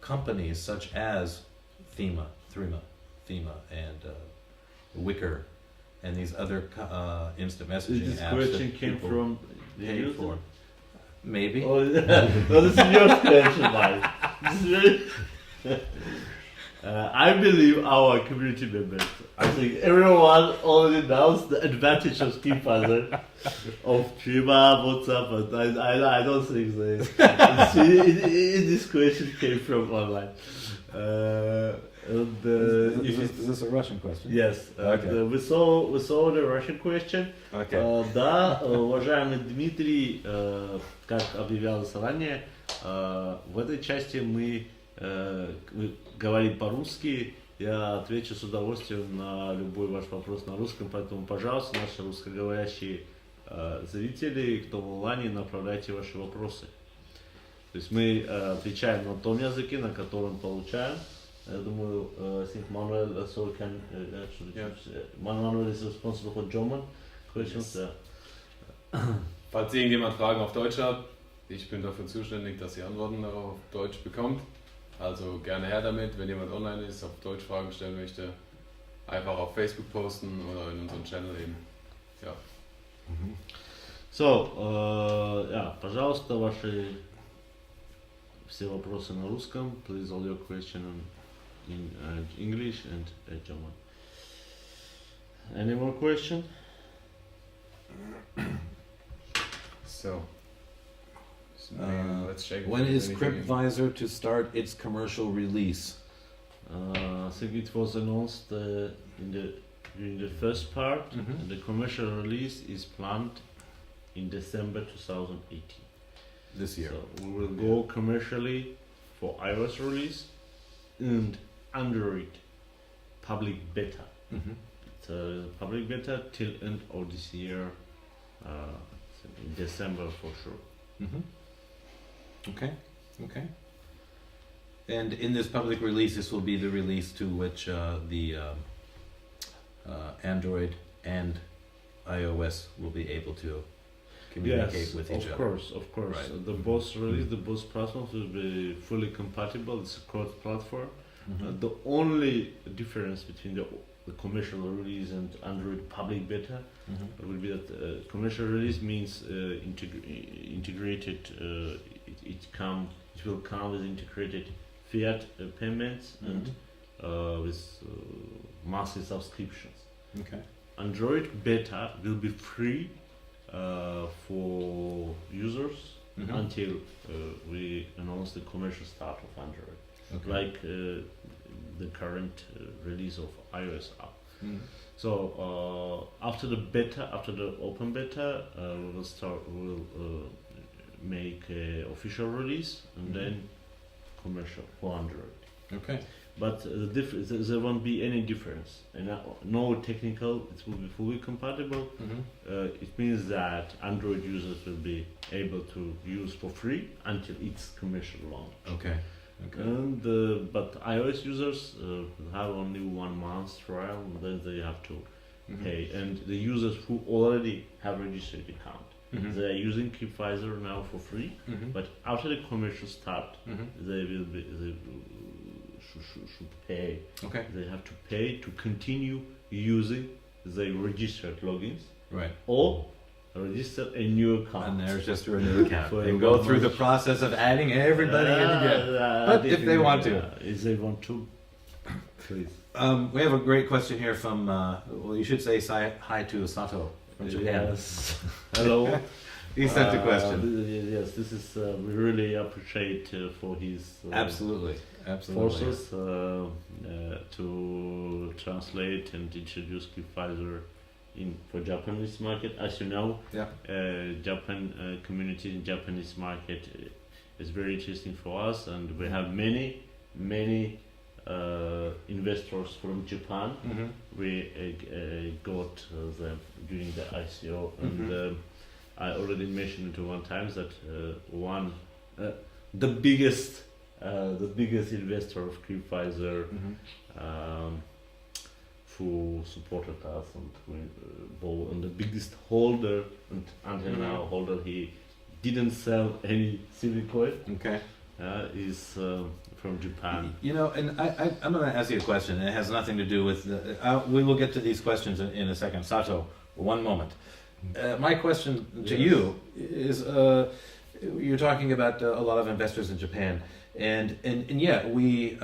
companies such as Thema, and Wicker, and these other instant messaging This apps question that came people from the pay user? for? Maybe. Oh, no, this is your question, Mike. This is very I believe our community members, I think everyone already knows the advantage of Crypviser, of Trima, WhatsApp, but I don't think they. This question came from online. Is this a Russian question? Yes, Okay. we saw the Russian question. Okay. Да, уважаемый Дмитрий, как объявлялось ранее, в этой части мы говорим по-русски. Я отвечу с удовольствием на любой ваш вопрос на русском, поэтому, пожалуйста, наши русскоговорящие зрители, кто в онлайне, направляйте ваши вопросы. То есть мы отвечаем на том языке, на котором получаем. Я думаю, I think Manuel also can actually Manuel is responsible for German questions. Yes. Falls irgendjemand Fragen auf Deutsch hat, ich bin dafür zuständig, dass ihr Antworten auf Deutsch bekommt. Also gerne her damit, wenn jemand online ist, auf Deutsch Fragen stellen möchte, einfach auf Facebook posten oder in unserem Channel eben. Ja. So, пожалуйста, ваши все вопросы на русском. Please all your questions in English and German. Any more questions? So. Let's check. When is Crypviser to start its commercial release? I think it was announced during the first part. And the commercial release is planned in December 2018. This year. So we will go commercially for iOS release and Android public beta. It's a public beta till end of this year, in December for sure. Okay. And in this public release, this will be the release to which the Android and iOS will be able to communicate with each other. Of course. Right. The both release, the both platforms will be fully compatible. It's a cross-platform. The only difference between the commercial release and Android public beta will be that commercial release means integrated. It will come with integrated fiat payments and with monthly subscriptions. Okay. Android beta will be free for users until we announce the commercial start of Android. Okay. Like the current release of iOS app. So after the open beta, we will make an official release and then commercial for Android. Okay. But there won't be any difference, and no technical. It will be fully compatible. It means that Android users will be able to use for free until its commercial launch. Okay. And but iOS users have only 1 month trial, and then they have to pay. And the users who already have registered account, they are using Crypviser now for free. But after the commercial start, they should pay. Okay. They have to pay to continue using the registered logins Right. or register a new account. And there's just your new account. For And a go 1 through the month. process of adding everybody in again. But if they want to. If they want to, please. We have a great question here from, well, you should say hi to Sato from Japan. Yes. Hello. He sent the question. Yes, this is we really appreciate for his Absolutely. Absolutely. forces to translate and introduce Crypviser in for Japanese market. As you know, Yeah. Japan community in Japanese market is very interesting for us, and we have many investors from Japan. Mm-hmm. We got them during the ICO, and I already mentioned it one time that the biggest investor of Crypviser who supported us and the biggest holder and until now holder, he didn't sell any civic coin, Okay. is from Japan. You know, and I'm going to ask you a question, and it has nothing to do with we will get to these questions in a second. Sato, one moment. My question to you is, you're talking about a lot of investors in Japan, and yeah, we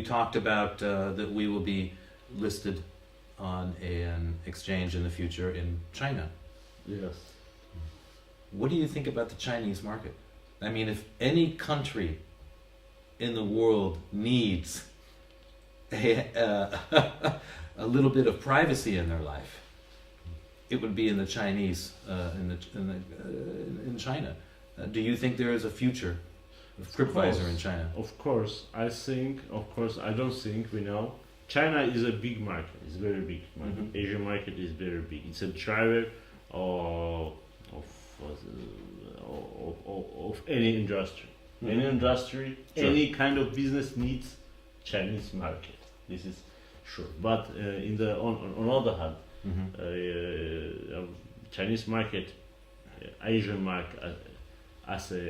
talked about that we will be listed on an exchange in the future in China. Yes. What do you think about the Chinese market? I mean, if any country in the world needs a little bit of privacy in their life, it would be in the Chinese, in China. Do you think there is a future of Crypviser in China? Of course, I don't think we know. China is a big market. It's very big market. Asian market is very big. It's a driver of any industry. Any industry, Sure. any kind of business needs Chinese market. This is sure. But on other hand, Chinese market, Asian market,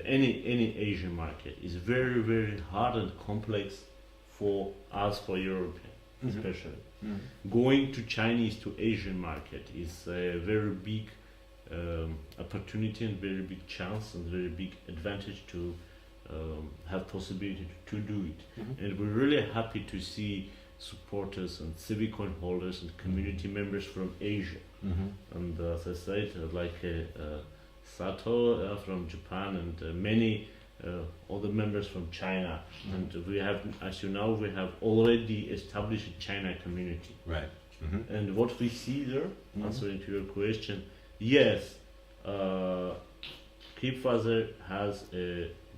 any Asian market is very, very hard and complex for us, for European especially. Going to Chinese to Asian market is a very big opportunity and very big chance and very big advantage to have possibility to do it. And we're really happy to see supporters and civic coin holders and community members from Asia. And as I said, like Sato from Japan and many other members from China. And we have, as you know, we have already established a China community. Right. And what we see there, answering to your question, yes, Crypviser has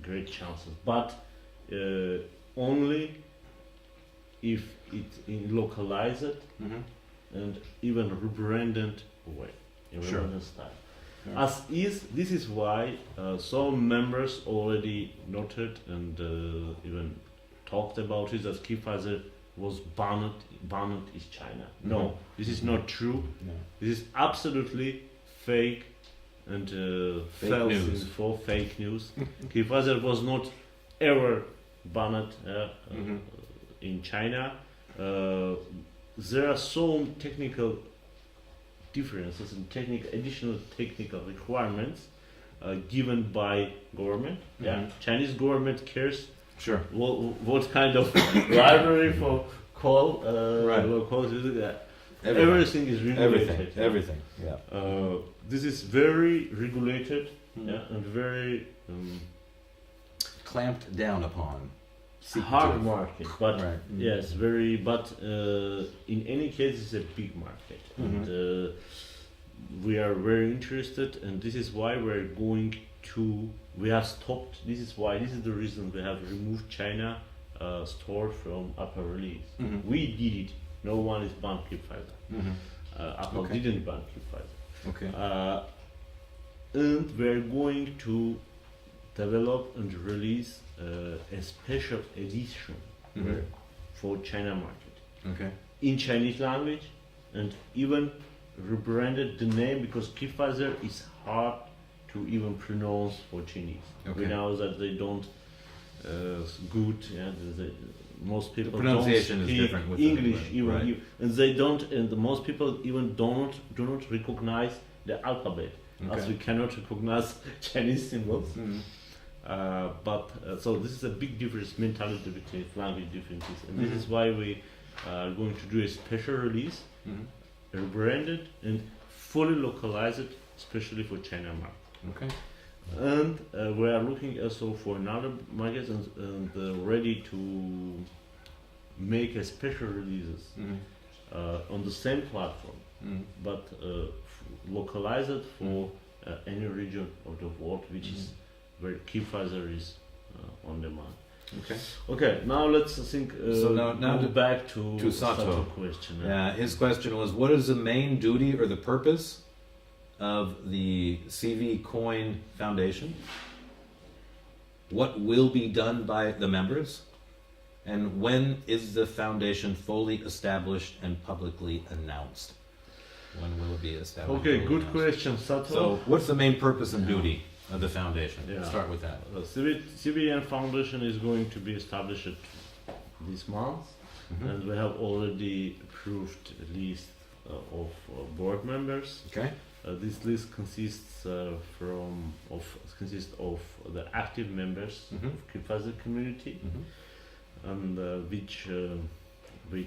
great chances, but only if it localized and even rebranded way, in rebranded style. As is, this is why some members already noted and even talked about it, that Crypviser was banned in China. No, this is not true. No. This is absolutely fake and false news. info, fake news. Crypviser was not ever banned in China. There are some technical differences and additional technical requirements given by government. Chinese government cares Sure. what kind of library for call everything is regulated. Everything. Yeah. This is very regulated and very Clamped down upon. hard market, but Right. yes, very. But in any case, it's a big market, and we are very interested. And this is why we're going to. We have stopped. This is the reason we have removed China store from Apple release. We did it. No one is banned Crypviser. Apple Okay. didn't ban Crypviser. Okay. And we're going to develop and release a special edition for China market Okay. in Chinese language, and even rebranded the name because Crypviser is hard to even pronounce for Chinese. Okay. We know that they don't good. Yeah, most people pronunciation don't is speak different with the- English, right. and they don't. And the most people even do not recognize the alphabet, as Okay. we cannot recognize Chinese symbols. Mhm. So this is a big difference mentality between language differences, and this is why we are going to do a special release, Mhm. rebranded and fully localized, especially for China market. Okay. And we are looking also for another markets and ready to make a special releases Mhm. on the same platform, Mhm. but localize it for any region of the world, which is where Crypviser is on demand. Okay. Okay, now let's think. So now go to- back to Sato. Sato question. Yeah, his question was, what is the main duty or the purpose of the CV Coin Foundation? What will be done by the members? And when is the foundation fully established and publicly announced? When will it be established? Okay, and good announced? question, Sato. So, what's the main purpose and duty of the foundation? Yeah. Let's start with that. CVN Foundation is going to be established this month, Mhm. and we have already approved a list of board members. Okay. This list consists of the active members Mhm. of Crypviser community, Mhm. and which we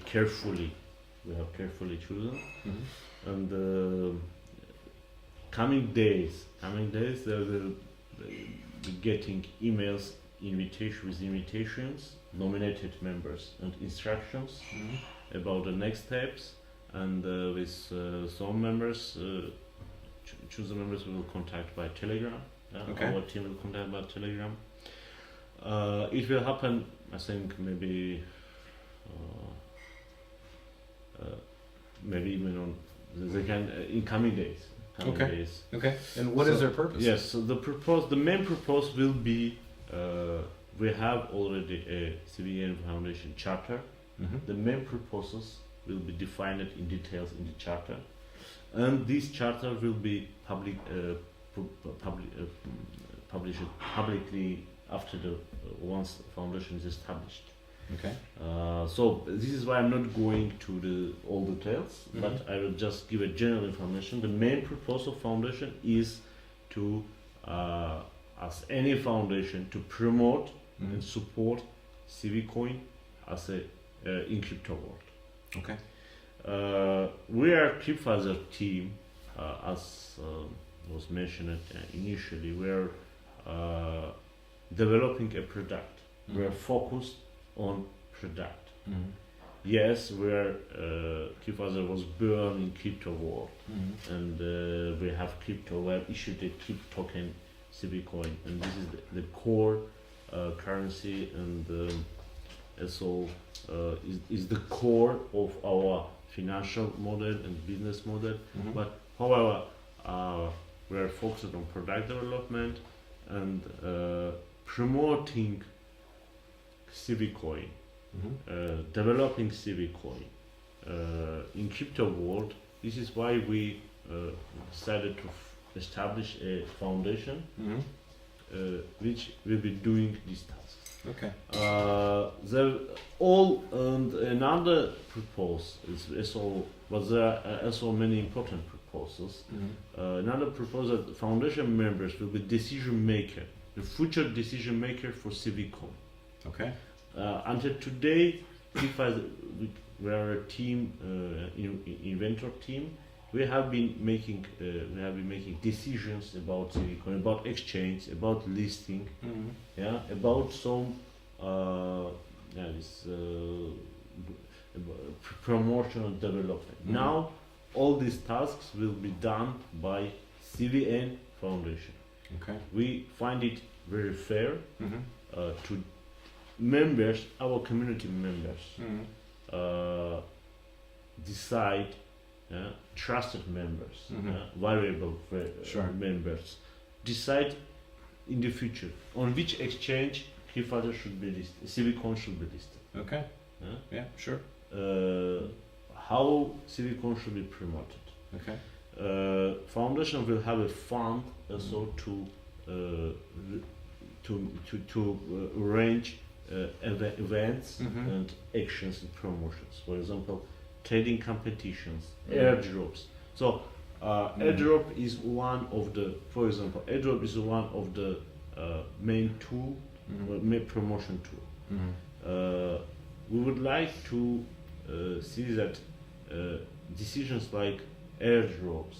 have carefully chosen. Mhm. And coming days, they will be getting emails, invitations, nominated members, and instructions Mhm. about the next steps. And with some members, chosen members we will contact by Telegram. Okay. Our team will contact by Telegram. It will happen, I think, maybe even on in coming days. Okay. Okay. And what is So- their purpose? Yes. So the main purpose will be we have already a CVN Foundation charter. Mhm. The main purposes will be defined in details in the charter, and this charter will be published publicly after the once the foundation is established. Okay. So this is why I'm not going to all details, Mhm. but I will just give a general information. The main purpose of foundation is to, as any foundation, to promote Mhm. and support CVCoin as a in crypto world. Okay. We are Crypviser team, as was mentioned initially. We are developing a product. We are focused on product. Mhm. Yes, where Crypviser was born in crypto world, Mhm. and we have crypto. We have issued a crypto token, CVCoin, and this is the core currency, and also is the core of our financial model and business model. Mhm. But however, we are focused on product development and promoting CVCoin, Mhm. developing CVCoin in crypto world. This is why we decided to establish a foundation Mhm. which will be doing these tasks. Okay. And another purpose is also, but there are also many important proposals. Mhm. Another proposal: that foundation members will be decision maker, the future decision maker for CVCoin. Okay. Until today, we are a team, inventor team. We have been making decisions about CVCoin, about exchange, about listing, Mhm. about some promotional development. Mhm. Now, all these tasks will be done by CVN Foundation. Okay. We find it very fair Mhm. to members, our community members, Mhm. decide, trusted members, Mhm. variable Sure. members, decide in the future on which exchange Crypviser should be listed, CVCoin should be listed, Okay. Yeah. Sure. how CVCoin should be promoted. Okay. Foundation will have a fund also to arrange events Mhm. and actions and promotions. For example, trading competitions, Mhm. airdrops. So airdrop is one of the, for example, airdrop is one of the main tool, main promotion tool. We would like to see that decisions like airdrops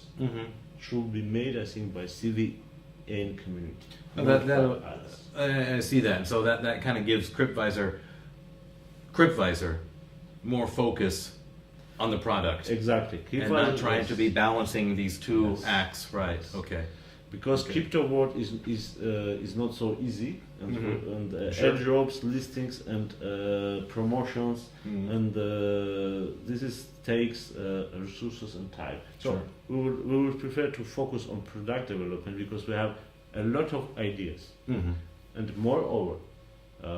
should be made, I think, by CVN community. Well, not that- by us. I see that. So that kind of gives Crypviser more focus on the product. Exactly. And not trying to be balancing these two Yes. acts, right? Yes. Okay. Because Okay. crypto world is not so easy, and, Mhm. Sure. airdrops, listings, and promotions, Mhm. and this takes resources and time. So Sure. we would prefer to focus on product development because we have a lot of ideas, Mhm. and moreover,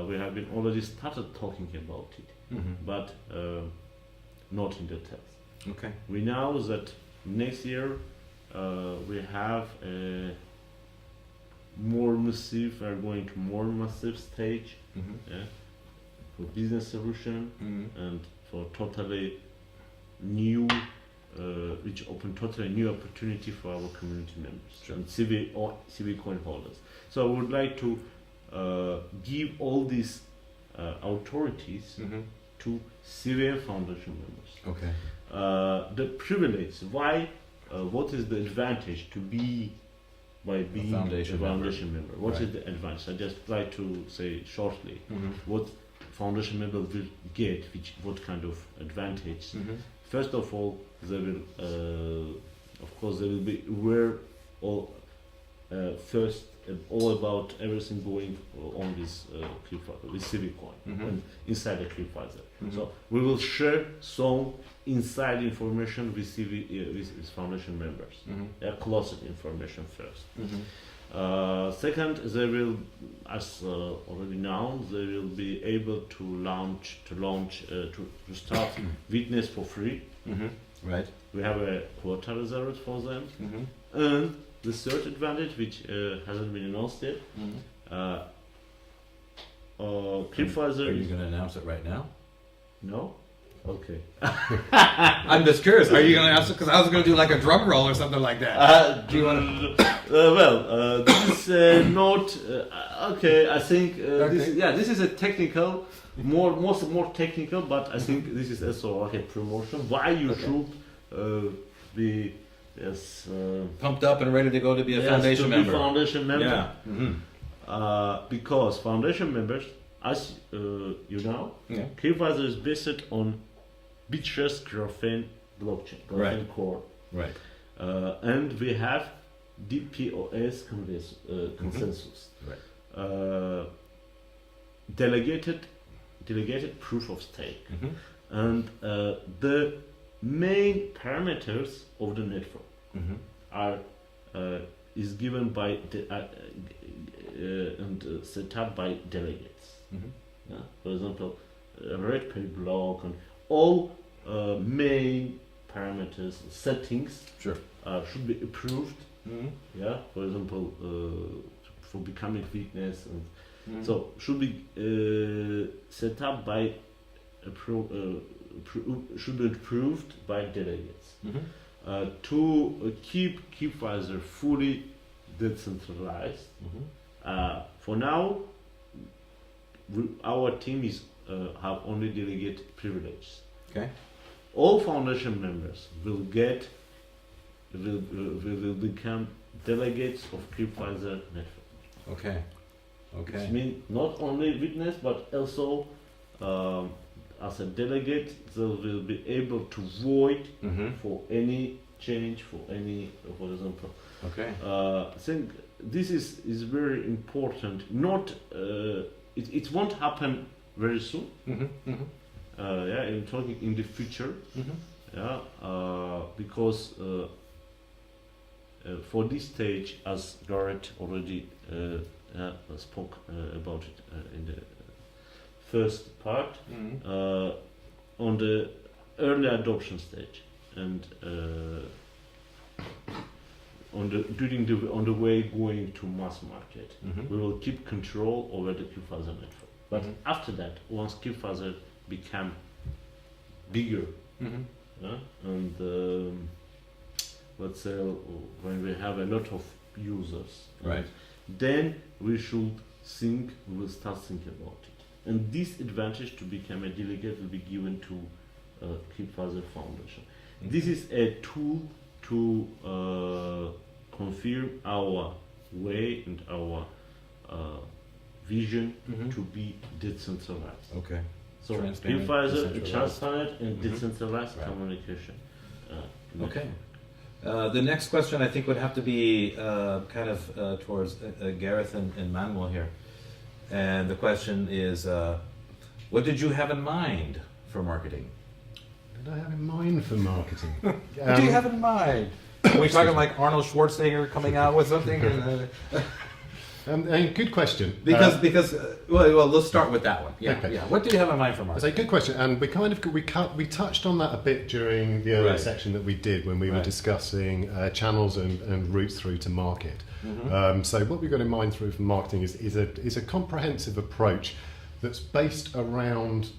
we have been already started talking about it, Mhm. but not in details. Okay. We know that next year we have a more massive, we are going to more massive stage Mhm. for business solution Mhm. and for totally new, which open totally new opportunity for our community members Sure. and CV coin holders. So I would like to give all these authorities Mhm. to CVM Foundation members. Okay. The privilege, why, what is the advantage to be by being foundation a foundation member? What is Right. the advantage? I just try to say shortly Mhm. what foundation member will get, what kind of advantage. Mhm. First of all, they will, of course, they will be aware all first all about everything going on with Civicoin Mhm. and inside the Crypviser. Mhm. So we will share some inside information with with foundation members. Mhm. Closed information first. Mhm. Second, they will, as already known, they will be able to start witness for free. Mhm. Right. We have a quota reserved for them. Mhm. And the third advantage, which hasn't been announced yet, Mhm. Crypviser Are you is going to announce it right now? no. Okay. I'm just curious. Are you going to announce it? Because I was going to do like a drum roll or something like that. Do you want to? This is not okay. I think this is a technical, more technical, but I think this is also like a promotion. Why you should be Pumped up and ready to go to be a foundation to member. Be foundation member. Yeah. Mhm. Because foundation members, as you know, Yeah. Crypviser is based on Bitrust Graphene blockchain, Graphene Right. core. Right. And we have DPoS consensus. Right. Delegated proof of stake. Mhm. And the main parameters of the network Mhm. are is given by and set up by delegates. Mhm. Yeah? For example, red pay block and all main parameters settings Sure. should be approved. Mhm. Yeah, for example, for becoming witness, and Mhm. so should be set up by should be approved by delegates. Mhm. To keep Crypviser fully decentralized. Mhm. For now, our team is have only delegate privileges. Okay. All foundation members will become delegates of Crypviser network. Okay. It Okay. means not only witness but also as a delegate they will be able to vote Mhm. for any change, for example. Okay. I think this is very important. Not it won't happen very soon. Mhm. Mhm. Yeah, I'm talking in the future. Mhm. Yeah, because for this stage, as Gareth already spoke about it in the first part, Mhm. on the early adoption stage, and on the way going to mass market, Mhm. we will keep control over the Crypviser network. But Mhm. after that, once Crypviser become bigger, Mhm. and let's say when we have a lot of users, Right. then we should think, we will start thinking about it. And this advantage to become a delegate will be given to Crypviser Foundation. This is a tool to confirm our way and our vision Mhm. to be decentralized. Okay. So Transparent, Crypviser, decentralized. transparent and Mhm. decentralized Right. communication. Okay. The next question I think would have to be kind of towards Gareth and Manuel here. And the question is, what did you have in mind for marketing? What did I have in mind for marketing? What do you have in mind? Are we talking like Arnold Schwarzenegger coming out with something? Good question. Well, let's start with that one. Yeah, Okay. yeah. What do you have in mind for That's marketing? a good question, and we touched on that a bit during the earlier Right. section that we did when we were Right. discussing channels and routes through to market. Mhm. So what we've got in mind through for marketing is a comprehensive approach that's based around,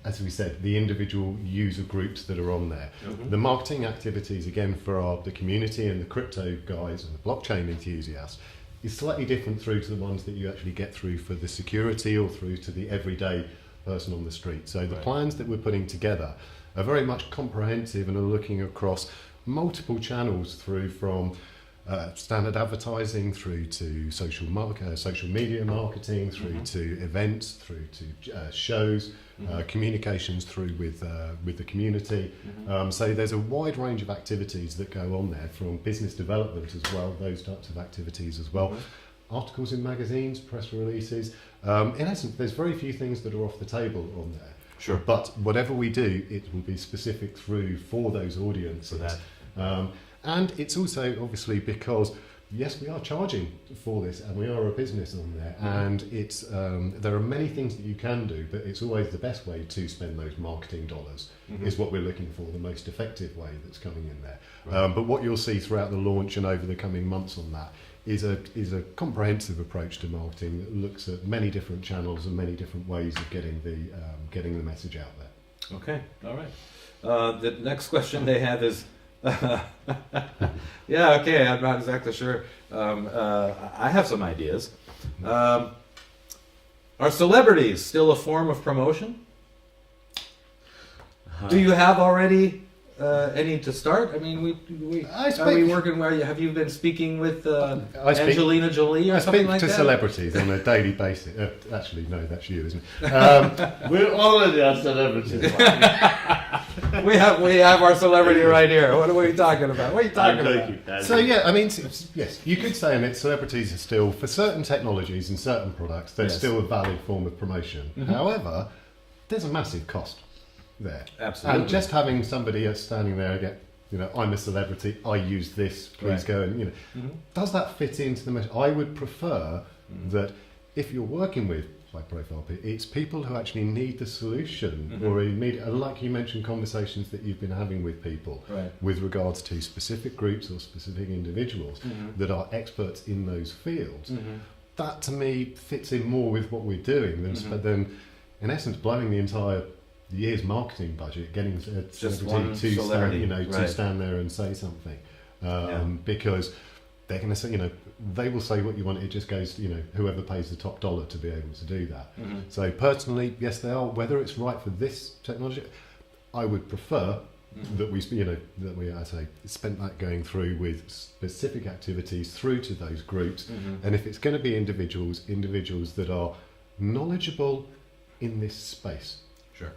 as we said, the individual user groups that are on there. Mhm. The marketing activities, again, for the community and the crypto guys and the blockchain enthusiasts, is slightly different through to the ones that you actually get through for the security or through to the everyday person on the street. So the Right. plans that we're putting together are very much comprehensive and are looking across multiple channels through from standard advertising through to social media marketing, through Mhm. to events, through to shows, Mhm. communications through with the community. Mhm. So there's a wide range of activities that go on there, from business development as well, those types of activities as well. Mhm. Articles in magazines, press releases. In essence, there's very few things that are off the table on there. Sure. But whatever we do, it will be specific through for those audiences. For that. And it's also obviously because, yes, we are charging for this and we are a business on there. And it's there are many things that you can do, but it's always the best way to spend those marketing dollars Mhm. is what we're looking for, the most effective way that's coming in there. Right. But what you'll see throughout the launch and over the coming months on that is a comprehensive approach to marketing that looks at many different channels and many different ways of getting the message out there. Okay, all right. The next question they have is, yeah, okay, I'm not exactly sure. I have some ideas. Are celebrities still a form of promotion? Do you have already any to start? I mean, I are speak- we working where? Have you been speaking with I speak- Angelina Jolie or I something speak like to that? celebrities on a daily basis. Actually, no, that's you, isn't it? We already are celebrities. we have our celebrity right here. What are we talking about? What are you talking about? So yeah, I mean, yes, you could say that celebrities are still, for certain technologies and certain products, they're Yes. still a valid form of promotion. Mhm. However, there's a massive cost there. Absolutely. And just having somebody standing there again, I'm a celebrity, I use this, please Right. go and, Mhm. does that fit into the message? I would prefer Mhm. that if you're working with high-profile people, it's people who actually need the solution, Mhm. or need, like you mentioned, conversations that you've been having with people Right. with regards to specific groups or specific individuals Mhm. that are experts in those fields. Mhm. That to me fits in more with what we're doing Mhm. than in essence blowing the entire year's marketing budget, getting a Just celebrity one to celebrity, stand, to right. stand there and say something, Yeah. because they're going to say, they will say what you want. It just goes, whoever pays the top dollar to be able to do that. Mhm. So personally, yes, they are. Whether it's right for this technology, I would prefer Mhm. that we, I say, spent that going through with specific activities through to those groups. Mhm. And if it's going to be individuals that are knowledgeable in this space, Sure.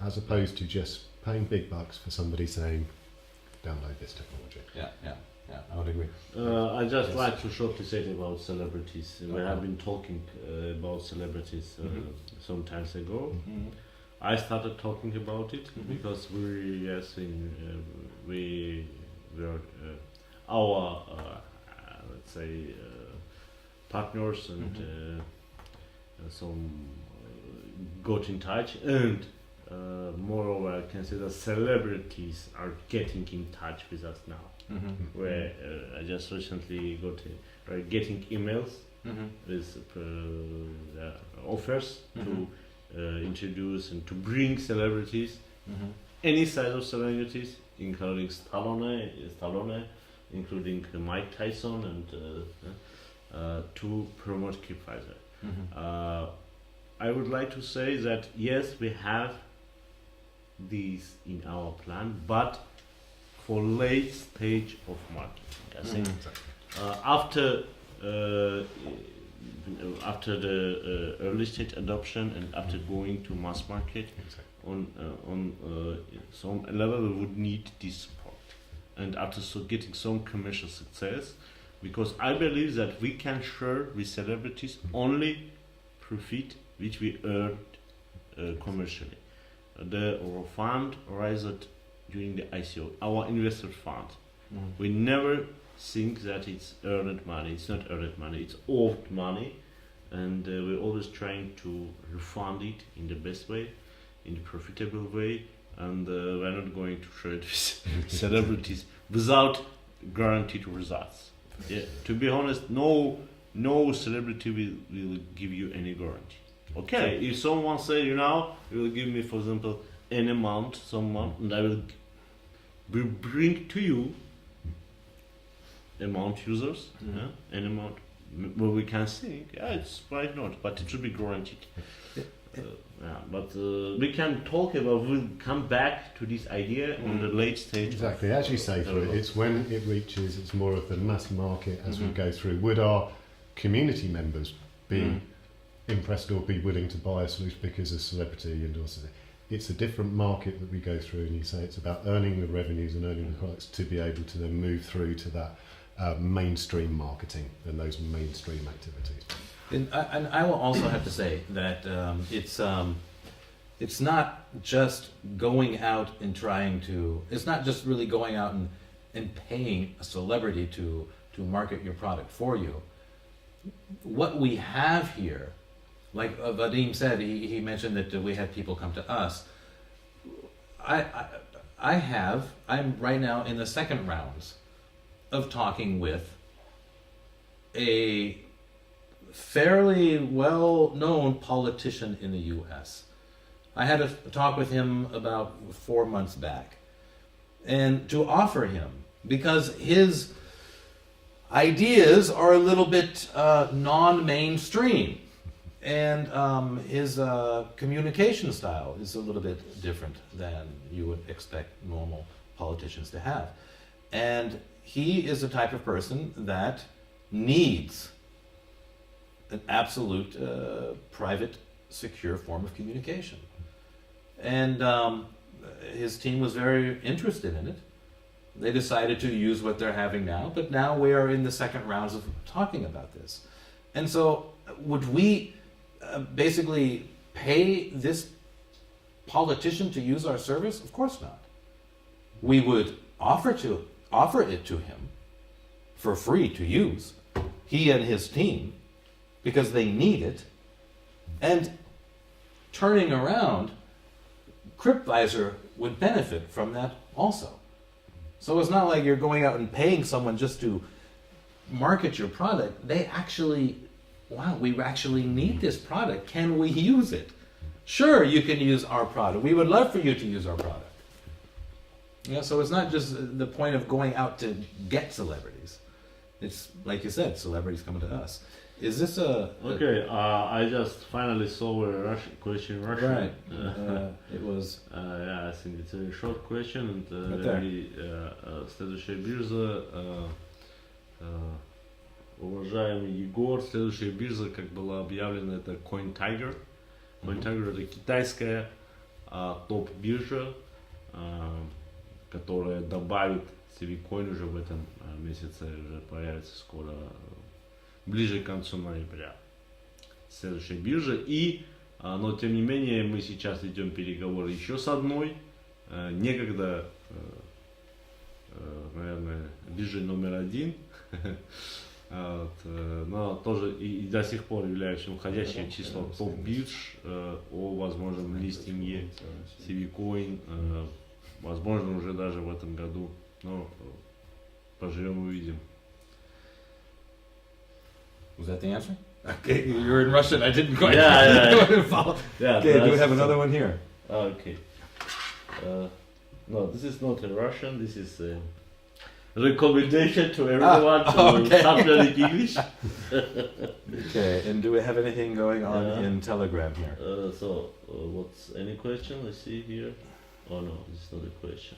as opposed to just paying big bucks for somebody saying, download this technology. Yeah, I would agree. I just Yes. like to shortly say about celebrities. We Okay. have been talking about celebrities Mhm. some times ago. Mhm. I started talking about it Mhm. because we are our let's say partners and some got in touch and moreover, I can say that celebrities are getting in touch with us now. Where I just recently getting emails with offers to introduce and to bring celebrities, any size of celebrities, including Stallone, including Mike Tyson, and to promote Crypviser. I would like to say that yes, we have these in our plan, but for late stage of marketing. I think after the early stage adoption and after going to mass market, on some level we would need this support, and after getting some commercial success, because I believe that we can share with celebrities only profit which we earned commercially. Our fund raised during the ICO, our investor fund, we never think that it's earned money. It's not earned money, it's owed money, and we're always trying to refund it in the best way, in the profitable way, and we're not going to share it with celebrities without guaranteed results. Yeah, to be honest, no celebrity will give you any guarantee. Okay, if someone say, you will give me, for example, an amount, some month, and I will bring to you amount users, an amount where we can think, it's why not, but it should be guaranteed. But we can talk about, we'll come back to this idea on the late stage. Exactly, as you say, it's when it reaches, it's more of the mass market as we go through. Would our community members be impressed or be willing to buy a solution because a celebrity endorses it? It's a different market that we go through, and you say it's about earning the revenues and earning the products to be able to then move through to that mainstream marketing and those mainstream activities. And I will also have to say that it's not just going out and trying to, it's not just really going out and paying a celebrity to market your product for you. What we have here, like Vadim said, he mentioned that we had people come to us. I'm right now in the second rounds of talking with a fairly well-known politician in the U.S. I had a talk with him about 4 months back, and to offer him, because his ideas are a little bit non-mainstream, and his communication style is a little bit different than you would expect normal politicians to have. And he is the type of person that needs an absolute private, secure form of communication. And his team was very interested in it. They decided to use what they're having now, but now we are in the second rounds of talking about this. And so would we basically pay this politician to use our service? Of course not. We would offer it to him for free to use, he and his team, because they need it. And turning around, Crypviser would benefit from that also. So it's not like you're going out and paying someone just to market your product. They actually, we actually need this product. Can we use it? Sure, you can use our product. We would love for you to use our product. Yeah, so it's not just the point of going out to get celebrities. It's, like you said, celebrities coming to us. Is this Okay, I just finally saw a question in Russian. Right. It was... Yeah, I think it's a short question. And следующая биржа, уважаемый Егор, следующая биржа, как была объявлена, это CoinTiger. CoinTiger это китайская топ-биржа, которая добавит CVCoin уже в этом месяце, уже появится скоро, ближе к концу ноября. Следующая биржа. Но тем не менее мы сейчас ведем переговоры еще с одной, некогда, наверное, биржей номер 1. но тоже и до сих пор являющим входящее число топ-бирж о возможном листинге CV-Coin, возможно, уже даже в этом году, но поживем увидим. Was that the answer? Okay, you were in Russian. I didn't quite follow. Yeah, Okay, do we have another one here? Okay. No, this is not in Russian. This is a recommendation to everyone to start learning English. Okay, and do we have anything going on in Telegram here? What's any question? Let's see here. Oh no, this is not a question.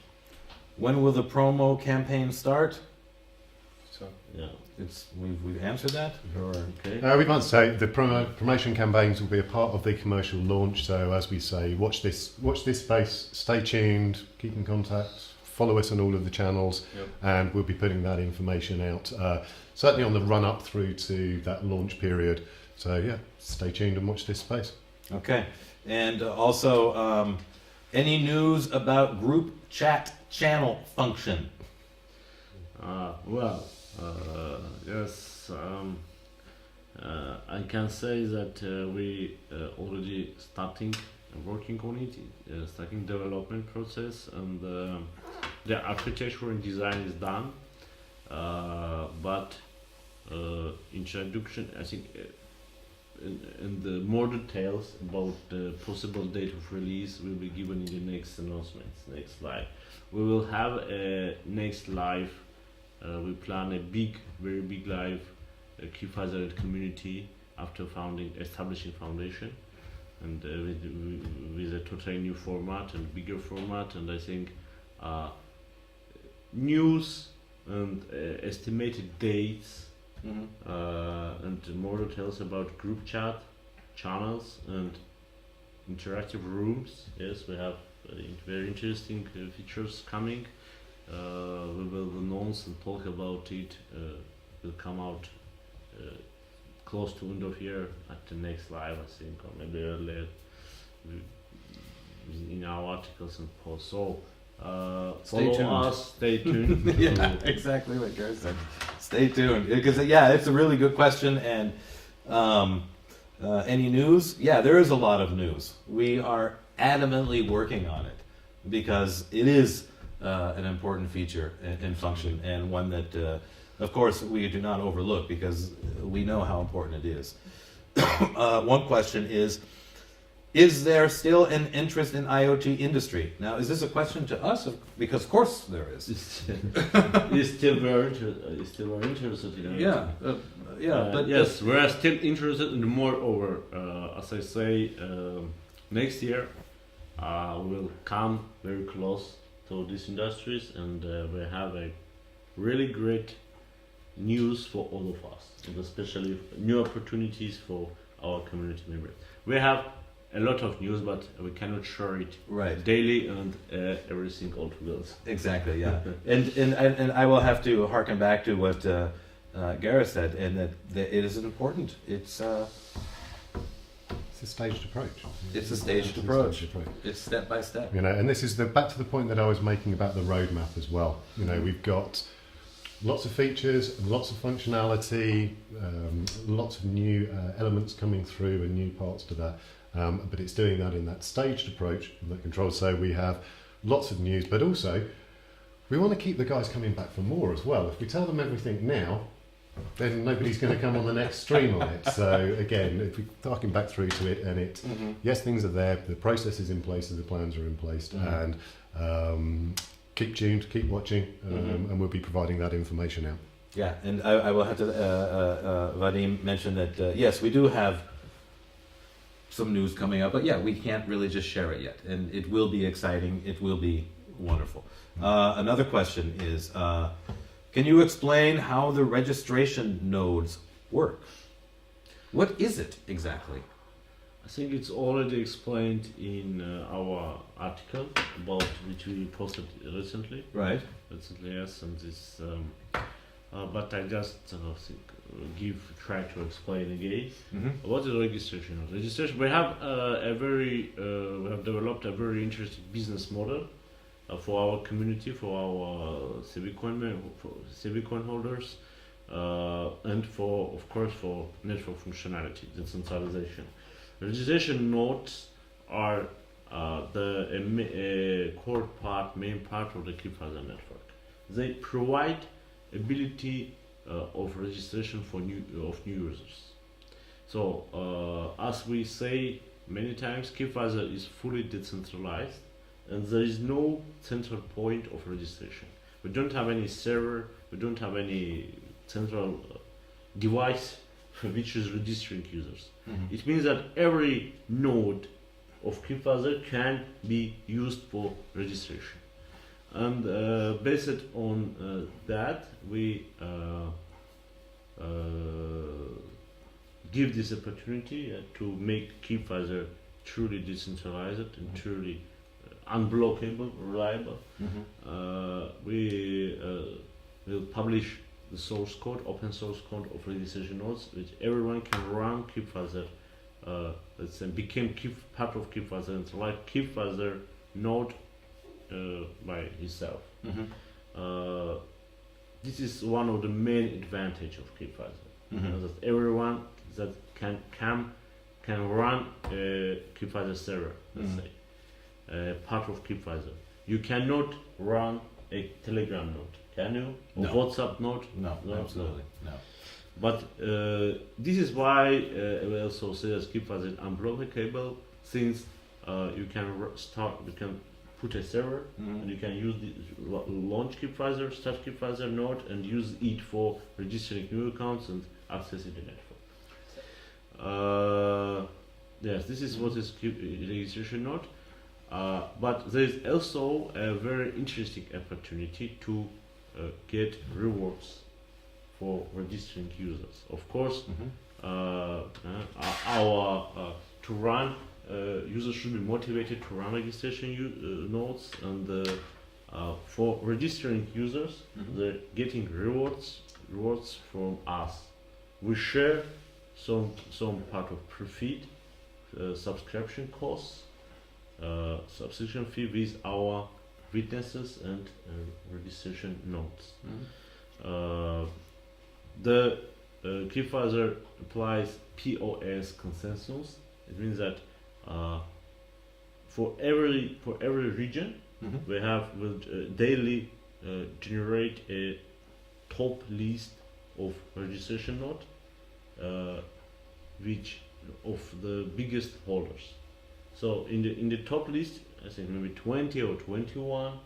When will the promo campaign start? So, Yeah. We've answered that. Or Okay. We might say the promotion campaigns will be a part of the commercial launch. So as we say, watch this space, stay tuned, keep in contact, follow us on all of the channels, and we'll be putting that information out certainly on the run up through to that launch period. So yeah, stay tuned and watch this space. okay, and also any news about group chat channel function? Yes, I can say that we already starting working on it, starting development process, and the architecture and design is done, but introduction, I think, and the more details about the possible date of release will be given in the next announcements, next live. We will have a next live. We plan a very big live Crypviser community after establishing foundation, and with a totally new format and bigger format. And I think news and estimated dates and more details about group chat channels and interactive rooms. Yes, we have very interesting features coming. We will announce and talk about it. Will come out close to end of year at the next live, I think, or maybe earlier in our articles and posts. So Stay tuned. Follow us. Stay tuned. Yeah, exactly what Gareth said. Stay tuned, because it's a really good question. And any news? Yeah, there is a lot of news. We are adamantly working on it because it is an important feature and function, and one that, of course, we do not overlook because we know how important it is. One question is there still an interest in IoT industry? Now, is this a question to us? Because of course there is. It's still very interested in it. But yes, we are still interested in moreover. As I say, next year we will come very close to these industries, and we have a really great news for all of us, and especially new opportunities for our community members. We have a lot of news, but we cannot share it daily and everything all together. Exactly, yeah. and I will have to harken back to what Gareth said, and that it is important. It's a staged approach. It's a staged approach. It's step by step. You know, and this is back to the point that I was making about the roadmap as well. You know, we've got lots of features, lots of functionality, lots of new elements coming through and new parts to that. But it's doing that in that staged approach that controls. So we have lots of news, but also we want to keep the guys coming back for more as well. If we tell them everything now, then nobody's going to come on the next stream on it. So again, if we harken back through to it, and it's yes, things are there, the process is in place, and the plans are in place, and keep tuned, keep watching, and we'll be providing that information out. Yeah, and I will have to Vadim mention that yes, we do have some news coming up, but yeah, we can't really just share it yet, and it will be exciting. It will be wonderful. Another question is, can you explain how the registration nodes work? What is it exactly? I think it's already explained in our article about which we posted recently. Right. Recently, yes, and this. But I just try to explain again. What is registration? Registration. We have we have developed a very interesting business model for our community, for our CV coin holders. and for, of course, for network functionality, decentralization. Registration nodes are the core part, main part of the Crypviser network. They provide ability of registration for new users. So, as we say many times, Crypviser is fully decentralized, and there is no central point of registration. We don't have any server, we don't have any central device which is registering users. It means that every node of Crypviser can be used for registration. And based on that, we give this opportunity to make Crypviser truly decentralized and truly unblockable, reliable. We will publish the source code, open source code of registration nodes, which everyone can run Crypviser. Let's say became part of Crypviser and select Crypviser node by himself. This is one of the main advantage of Crypviser. That everyone that can run a Crypviser server, let's say, part of Crypviser. You cannot run a Telegram node, can you? Or No. WhatsApp node? No, absolutely no. But this is why we also say that Crypviser is unblockable, since you can put a server and you can use the launch Crypviser, start Crypviser node, and use it for registering new accounts and accessing the network. Yes, this is what is registration node. But there is also a very interesting opportunity to get rewards for registering users. Of course, to run users should be motivated to run registration nodes, and for registering users, they're getting rewards from us. We share some part of profit, subscription costs, subscription fee with our witnesses and registration nodes. The Crypviser applies POS consensus. It means that for every region, we will daily generate a top list of registration node, which of the biggest holders. So in the top list, I think maybe 20 or 21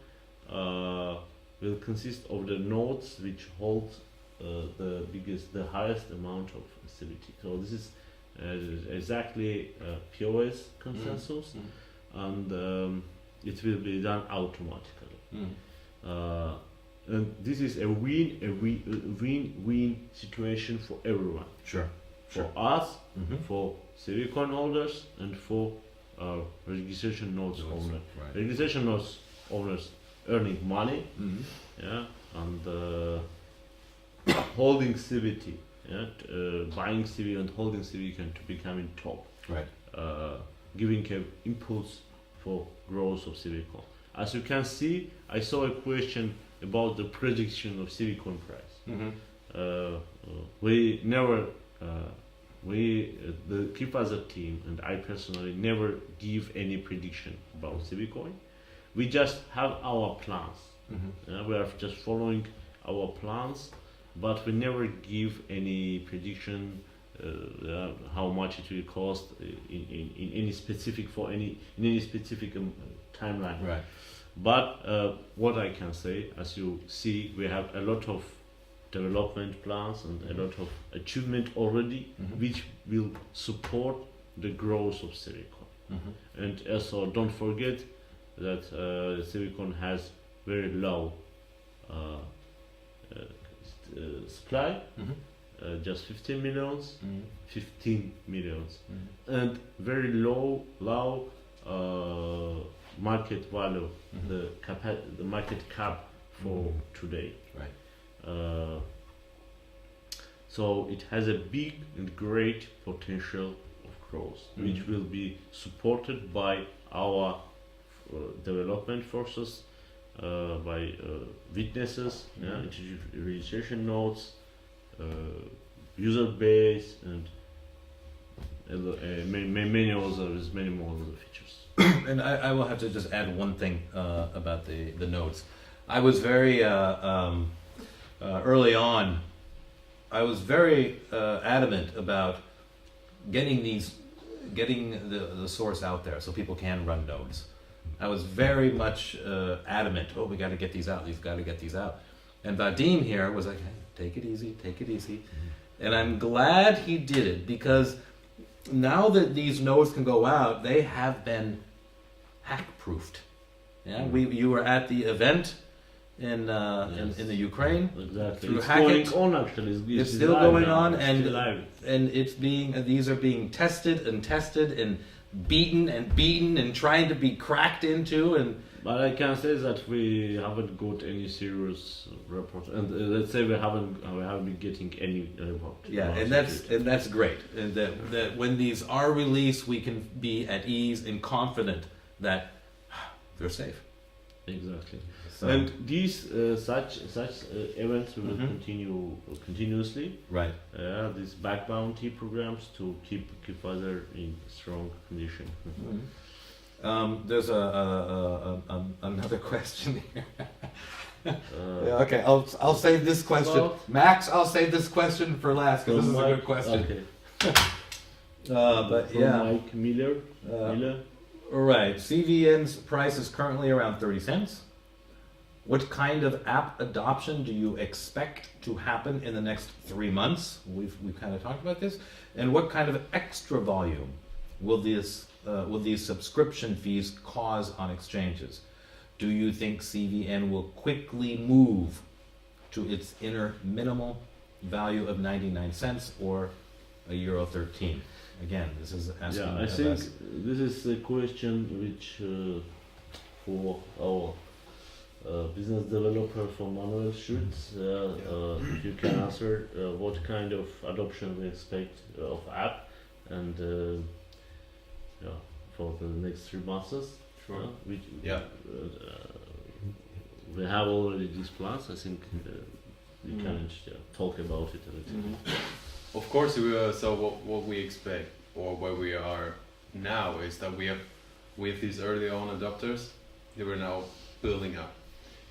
will consist of the nodes which hold the highest amount of activity. So this is exactly POS consensus, and it will be done automatically. And this is a win-win situation for everyone. Sure. For us, for Civicon holders, and for registration nodes owners. Right. Registration nodes owners earning money, and holding CVT, buying CV and holding CV to becoming top. Right. Giving an impulse for growth of Civicon. As you can see, I saw a question about the prediction of Civicon price. We never, the Crypviser team and I personally never give any prediction about Civicon. We just have our plans. We are just following our plans, but we never give any prediction how much it will cost in any specific timeline. Right. But what I can say, as you see, we have a lot of development plans and a lot of achievement already, which will support the growth of Civicon. And also, don't forget that Civicon has very low supply, just 15 millions, and very low market value, the market cap for today. Right. So it has a big and great potential of growth, which will be supported by our development forces, by witnesses, registration nodes, user base and many more other features. And I will have to just add one thing about the nodes. I was very early on. I was very adamant about getting the source out there so people can run nodes. I was very much adamant. Oh, we got to get these out. We've got to get these out. And Vadim here was like, hey, take it easy, take it easy. And I'm glad he did it, because now that these nodes can go out, they have been hack-proofed. Yeah, you were at the event in the Ukraine. Exactly. Through It's Hackett. going on actually. It's still going on, It's still live. and these are being tested and beaten and trying to be cracked into, and But I can say that we haven't got any serious report, and let's say we haven't been getting any report. yeah, about and security. that's great. And that when these are released, we can be at ease and confident that they're safe. Exactly. So, And these such events will Mhm. continue continuously. right. These back bounty programs to keep Crypviser in strong condition. There's another question here. Uh, Yeah, okay, I'll save this question. About- Max, I'll save this question for last because this is a from good question. Okay. But From yeah, Mike Miller. right. CVN's price is currently around 30 cents. What kind of app adoption do you expect to happen in the next 3 months? We've kind of talked about this. And what kind of extra volume will these subscription fees cause on exchanges? Do you think CVN will quickly move to its inner minimal value of 99 cents or €13? Again, this is asking. Yeah, I think this is a question which for our business developer from Manuel Schütz, you can answer what kind of adoption we expect of app, and for the next 3 months. Sure. Yeah. We have already these plans. I think we can talk about it a little. Of course, what we expect, or where we are now, is that we have, with these early on adopters, they were now building up.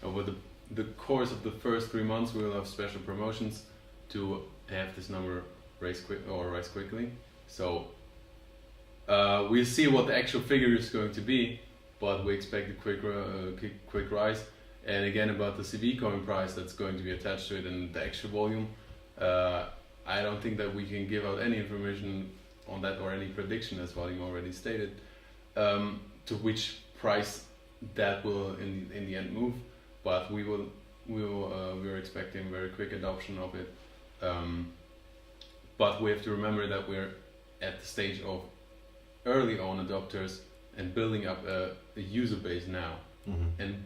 Over the course of the first 3 months, we will have special promotions to have this number rise quickly. So we'll see what the actual figure is going to be, but we expect a quick rise. And again, about the CV coin price that's going to be attached to it and the actual volume, I don't think that we can give out any information on that or any prediction, as Vadim already stated, to which price that will in the end move. But we're expecting very quick adoption of it. But we have to remember that we're at the stage of early on adopters and building up a user base now. And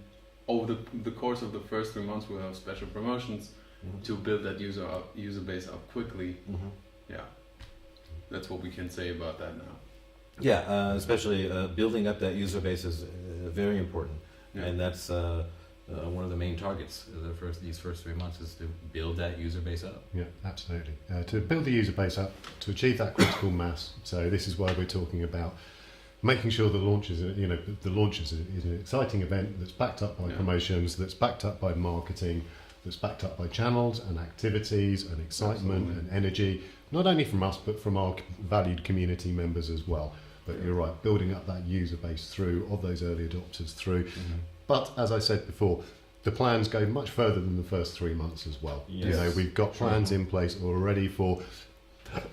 over the course of the first 3 months, we'll have special promotions to build that user base up quickly. Yeah, that's what we can say about that now. Yeah, especially building up that user base is very important, Yeah. and that's one of the main targets of these first 3 months is to build that user base up. Yeah, absolutely. To build the user base up, to achieve that critical mass. So this is why we're talking about making sure the launch is an exciting event that's backed up by promotions, that's backed up by marketing, that's backed up by channels and activities and excitement and energy, not only from us but from our valued community members as well. But you're right, building up that user base of those early adopters through. But as I said before, the plans go much further than the first 3 months as well. Yes. You know, we've got plans in place already for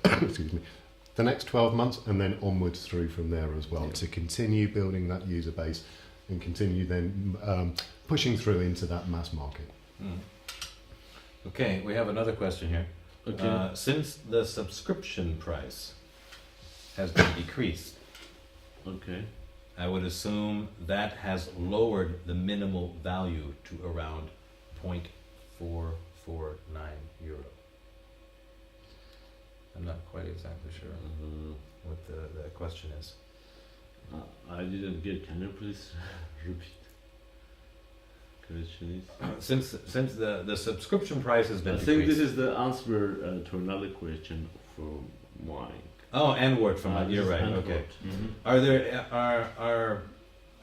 excuse me, the next 12 months and then onwards through from there as well, to continue building that user base and continue then pushing through into that mass market. Okay, we have another question here. Okay. Since the subscription price has been decreased, Okay. I would assume that has lowered the minimal value to around €0.449. I'm not quite exactly sure what the question is. I didn't get. Can you please repeat? question is? Since the subscription price has been I think this decreased. is the answer to another question from Mike. Oh, N-word from This you're is right. Android. Okay. Mhm. Are there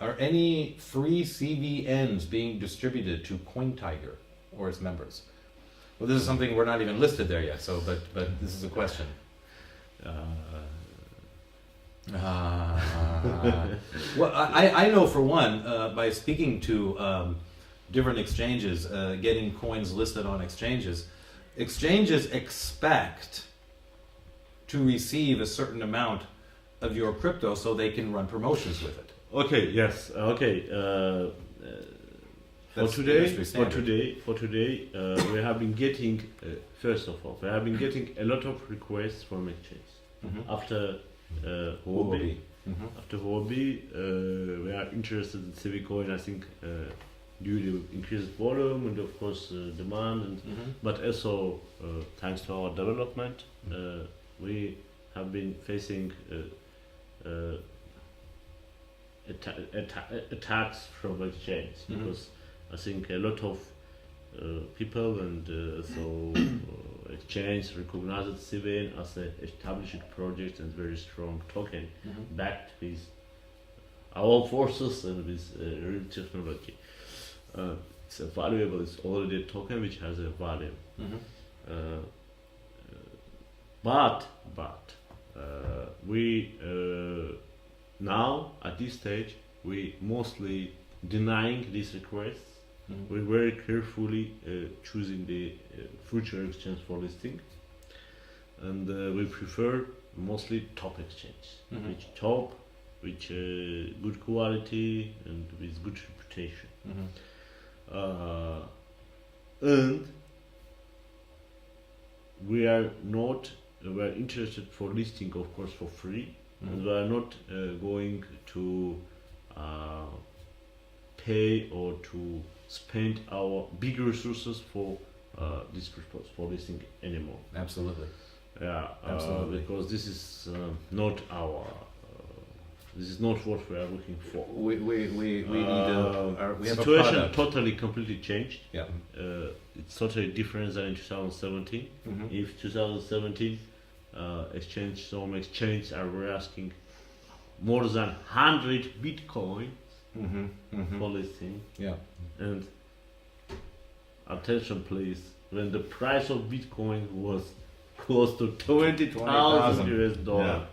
are any free CVNs being distributed to CoinTiger or its members? Well, this is something we're not even listed there yet. So, but this is a question. Well, I know for one, by speaking to different exchanges, getting coins listed on exchanges, exchanges expect to receive a certain amount of your crypto so they can run promotions with it. Okay. Yes. Okay. For That's today, industry standard. we have been getting first of all, we have been getting a lot of requests from exchange after Huobi. Mhm. After Huobi, we are interested in Civicoin. I think due to increased volume and of course demand, and but also thanks to our development, we have been facing attacks from exchange because I think a lot of people and exchange recognized CVN as an established project and very strong token backed with our forces and with real technology. It's a valuable. It's already a token which has a value. But we now at this stage we mostly denying these requests. We very carefully choosing the future exchange for listing, and we prefer mostly top exchange, which top, which good quality and with good reputation. And we are interested for listing, of course, for free, and we are not going to pay or to spend our big resources for this purpose, for listing anymore. Absolutely. Yeah, Absolutely. because this is not our. This is not what we are looking for. We need we have a situation product. totally completely changed. Yeah. It's totally different than in 2017. If 2017 some exchanges are asking more than 100 Bitcoin for listing. Yeah. And attention please, when the price of Bitcoin was close to 20,000 US dollar.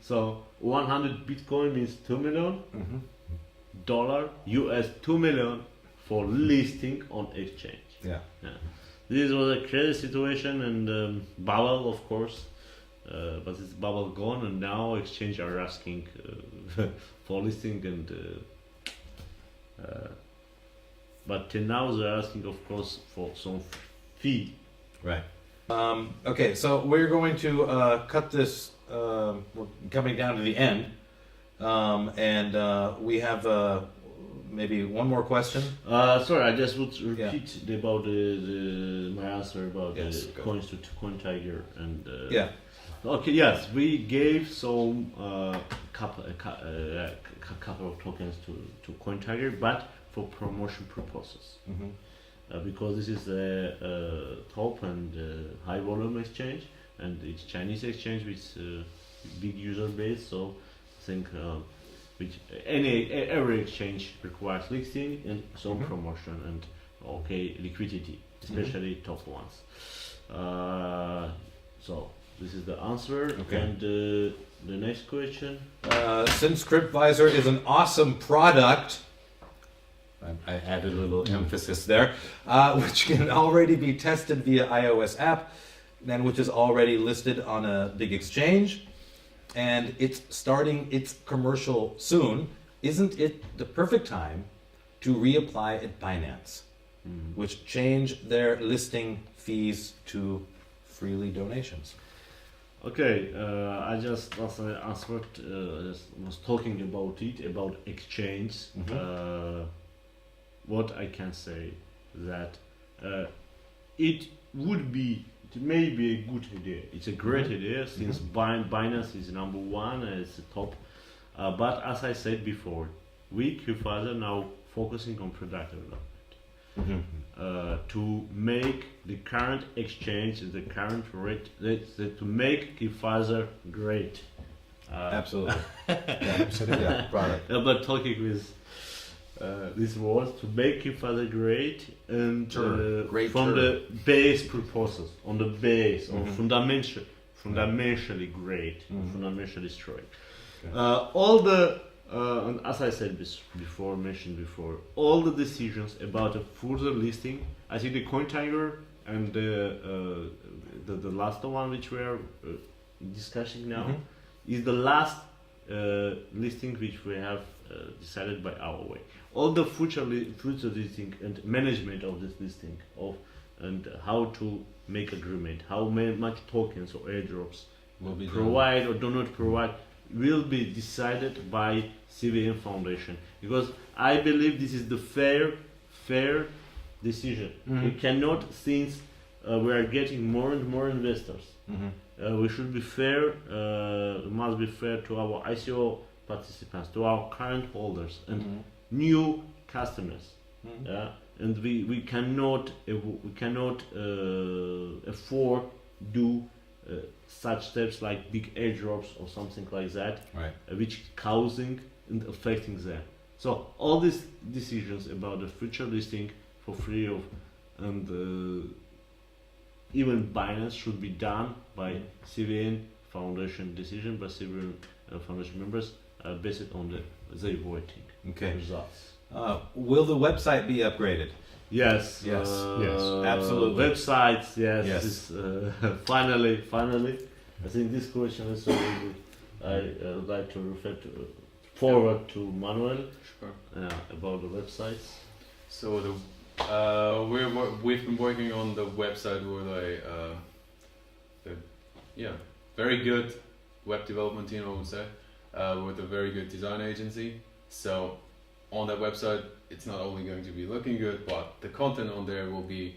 So 100 Bitcoin means $2 million dollar US 2 million for listing on exchange. Yeah. This was a crazy situation and bubble of course, but this bubble gone and now exchange are asking for listing and but till now they're asking of course for some fee. Right. Okay, so we're going to cut this. We're coming down to the end, and we have maybe one more question. Sorry, I just would repeat about my answer about Yes, the go. coins to CoinTiger and Yeah. Okay, yes, we gave some couple of tokens to CoinTiger, but for promotion purposes. Because this is a top and high volume exchange, and it's Chinese exchange with big user base. So I think which every exchange requires listing and some promotion and liquidity, especially top ones. So this is the answer. Okay. And the next question. Since Crypviser is an awesome product, I added a little emphasis there, which can already be tested via iOS app, and which is already listed on a big exchange, and it's starting its commercial soon. Isn't it the perfect time to reapply at Binance, which changed their listing fees to freely donations? Okay, I just answered. Was talking about it about exchange. What I can say that it may be a good idea. It's a great idea since Binance is number one and it's the top. But as I said before, we Crypviser now focusing on product development. to make the current exchange, the current rate, to make Crypviser great. Absolutely. Absolutely. Yeah, product. But talking with these words, to make Crypviser great and Great from term. the base purposes, on the base, or fundamentally great, fundamentally strong. All the and as I said mentioned before, all the decisions about a further listing, I think the CoinTiger and the last one which we are discussing now is the last listing which we have decided by our way. All the future listing and management of this listing and how to make agreement, how much tokens or airdrops Will be provide or do not provide will be decided by CVM Foundation, because I believe this is the fair decision. We cannot, since we are getting more and more investors, we should be fair, must be fair to our ICO participants, to our current holders and new customers. And we cannot afford do such steps like big airdrops or something like that, Right. which causing and affecting them. So all these decisions about the future listing for free of and even Binance should be done by CVN Foundation decision, by CVN Foundation members, based on the voting Okay. results. Will the website be upgraded? Yes. Yes. Yes. Absolutely. Websites. Yes. Yes. This, finally. I think this question is already. I would like to refer forward to Manuel Sure. about the websites. So we've been working on the website with a very good web development team, I would say, with a very good design agency. So on that website, it's not only going to be looking good, but the content on there will be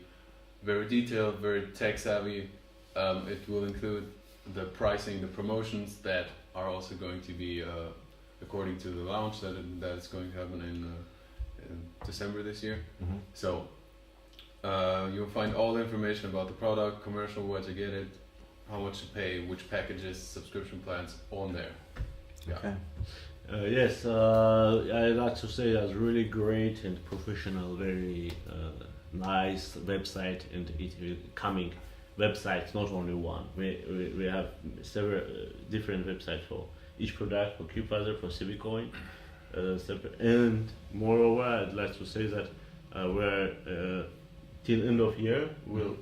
very detailed, very tech savvy. It will include the pricing, the promotions that are also going to be according to the launch that is going to happen in December this year. So you'll find all the information about the product, commercial, where to get it, how much to pay, which packages, subscription plans on there. Yeah. Okay. Yes, I'd like to say that's really great and professional, very nice website, and it will coming websites, not only one. We have several different websites for each product, for Crypviser, for CiviCoin, and moreover, I'd like to say that we're till end of year we'll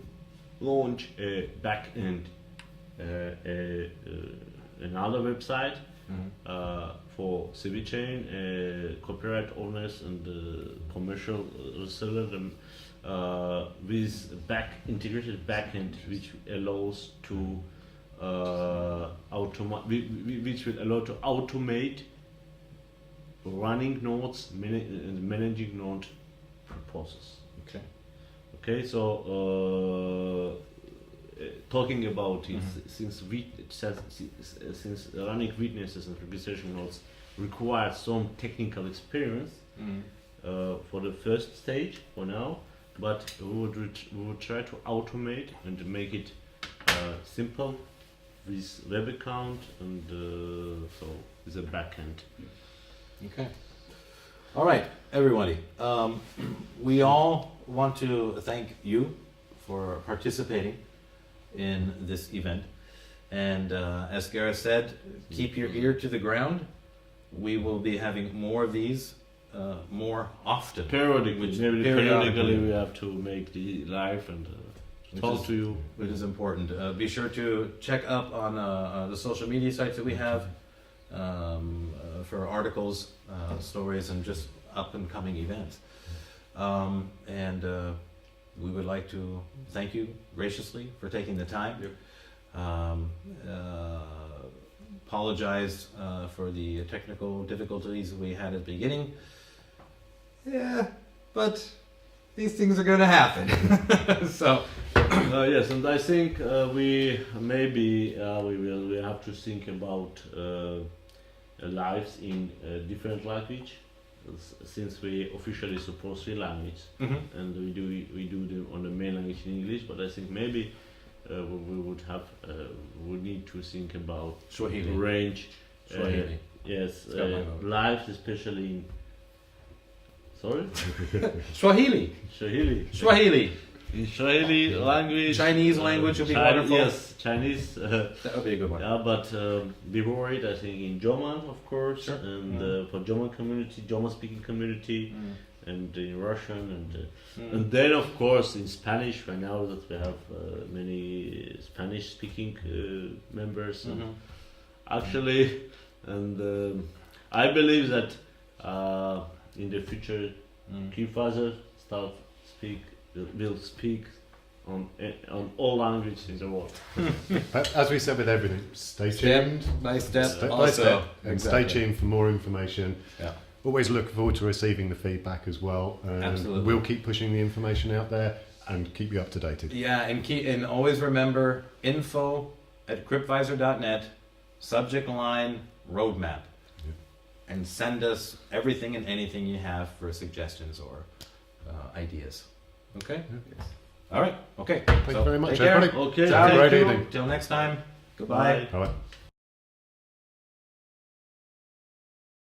launch a back end, another website. For CV chain, copyright owners and commercial resellers, with integrated backend, which allows to which will allow to automate running nodes and managing node process. Okay. So talking about it, since running witnesses and registration nodes require some technical experience for the first stage for now, but we would try to automate and make it simple with web account and so with a backend. Okay. All right, everybody. We all want to thank you for participating in this event, and as Gareth said, keep your ear to the ground. We will be having more of these more often. Periodically we have to make the live and talk to you. Which is important. Be sure to check up on the social media sites that we have for articles, stories, and just up and coming events. And we would like to thank you graciously for taking the time. Yep. Apologize for the technical difficulties we had at the beginning. Yeah, but these things are going to happen. So yes, and I think we have to think about lives in different language, since we officially support 3 languages, and we do them on the main language in English, but I think maybe we would have we need to think about Swahili. range. Swahili. Yes, It's got my vote. live, especially in. Sorry, Swahili. Swahili. Swahili. In Swahili language. Chinese language would be wonderful. Yes, Chinese. That would be a good one. Yeah, but be worried. I think in German, of course, Sure. and for German community, German-speaking community, and in Russian, Mm. and then of course in Spanish. Right now that we have many Spanish-speaking members, and actually, and I believe that in the future, Crypviser will speak on all languages in the world. But as we said with everything, stay tuned. by step. Step by also. step. And Exactly. stay tuned for more information. Yeah. Always look forward to receiving the feedback as well. And Absolutely. we'll keep pushing the information out there and keep you up to date. Yeah, and always remember info@crypvisor.net, subject line roadmap, and send us everything and anything you have for suggestions or ideas. Okay. All right. Okay. Thank you very much, take care. everybody. Okay, Have a thank great you. evening. Till next time. Goodbye. Bye. Bye.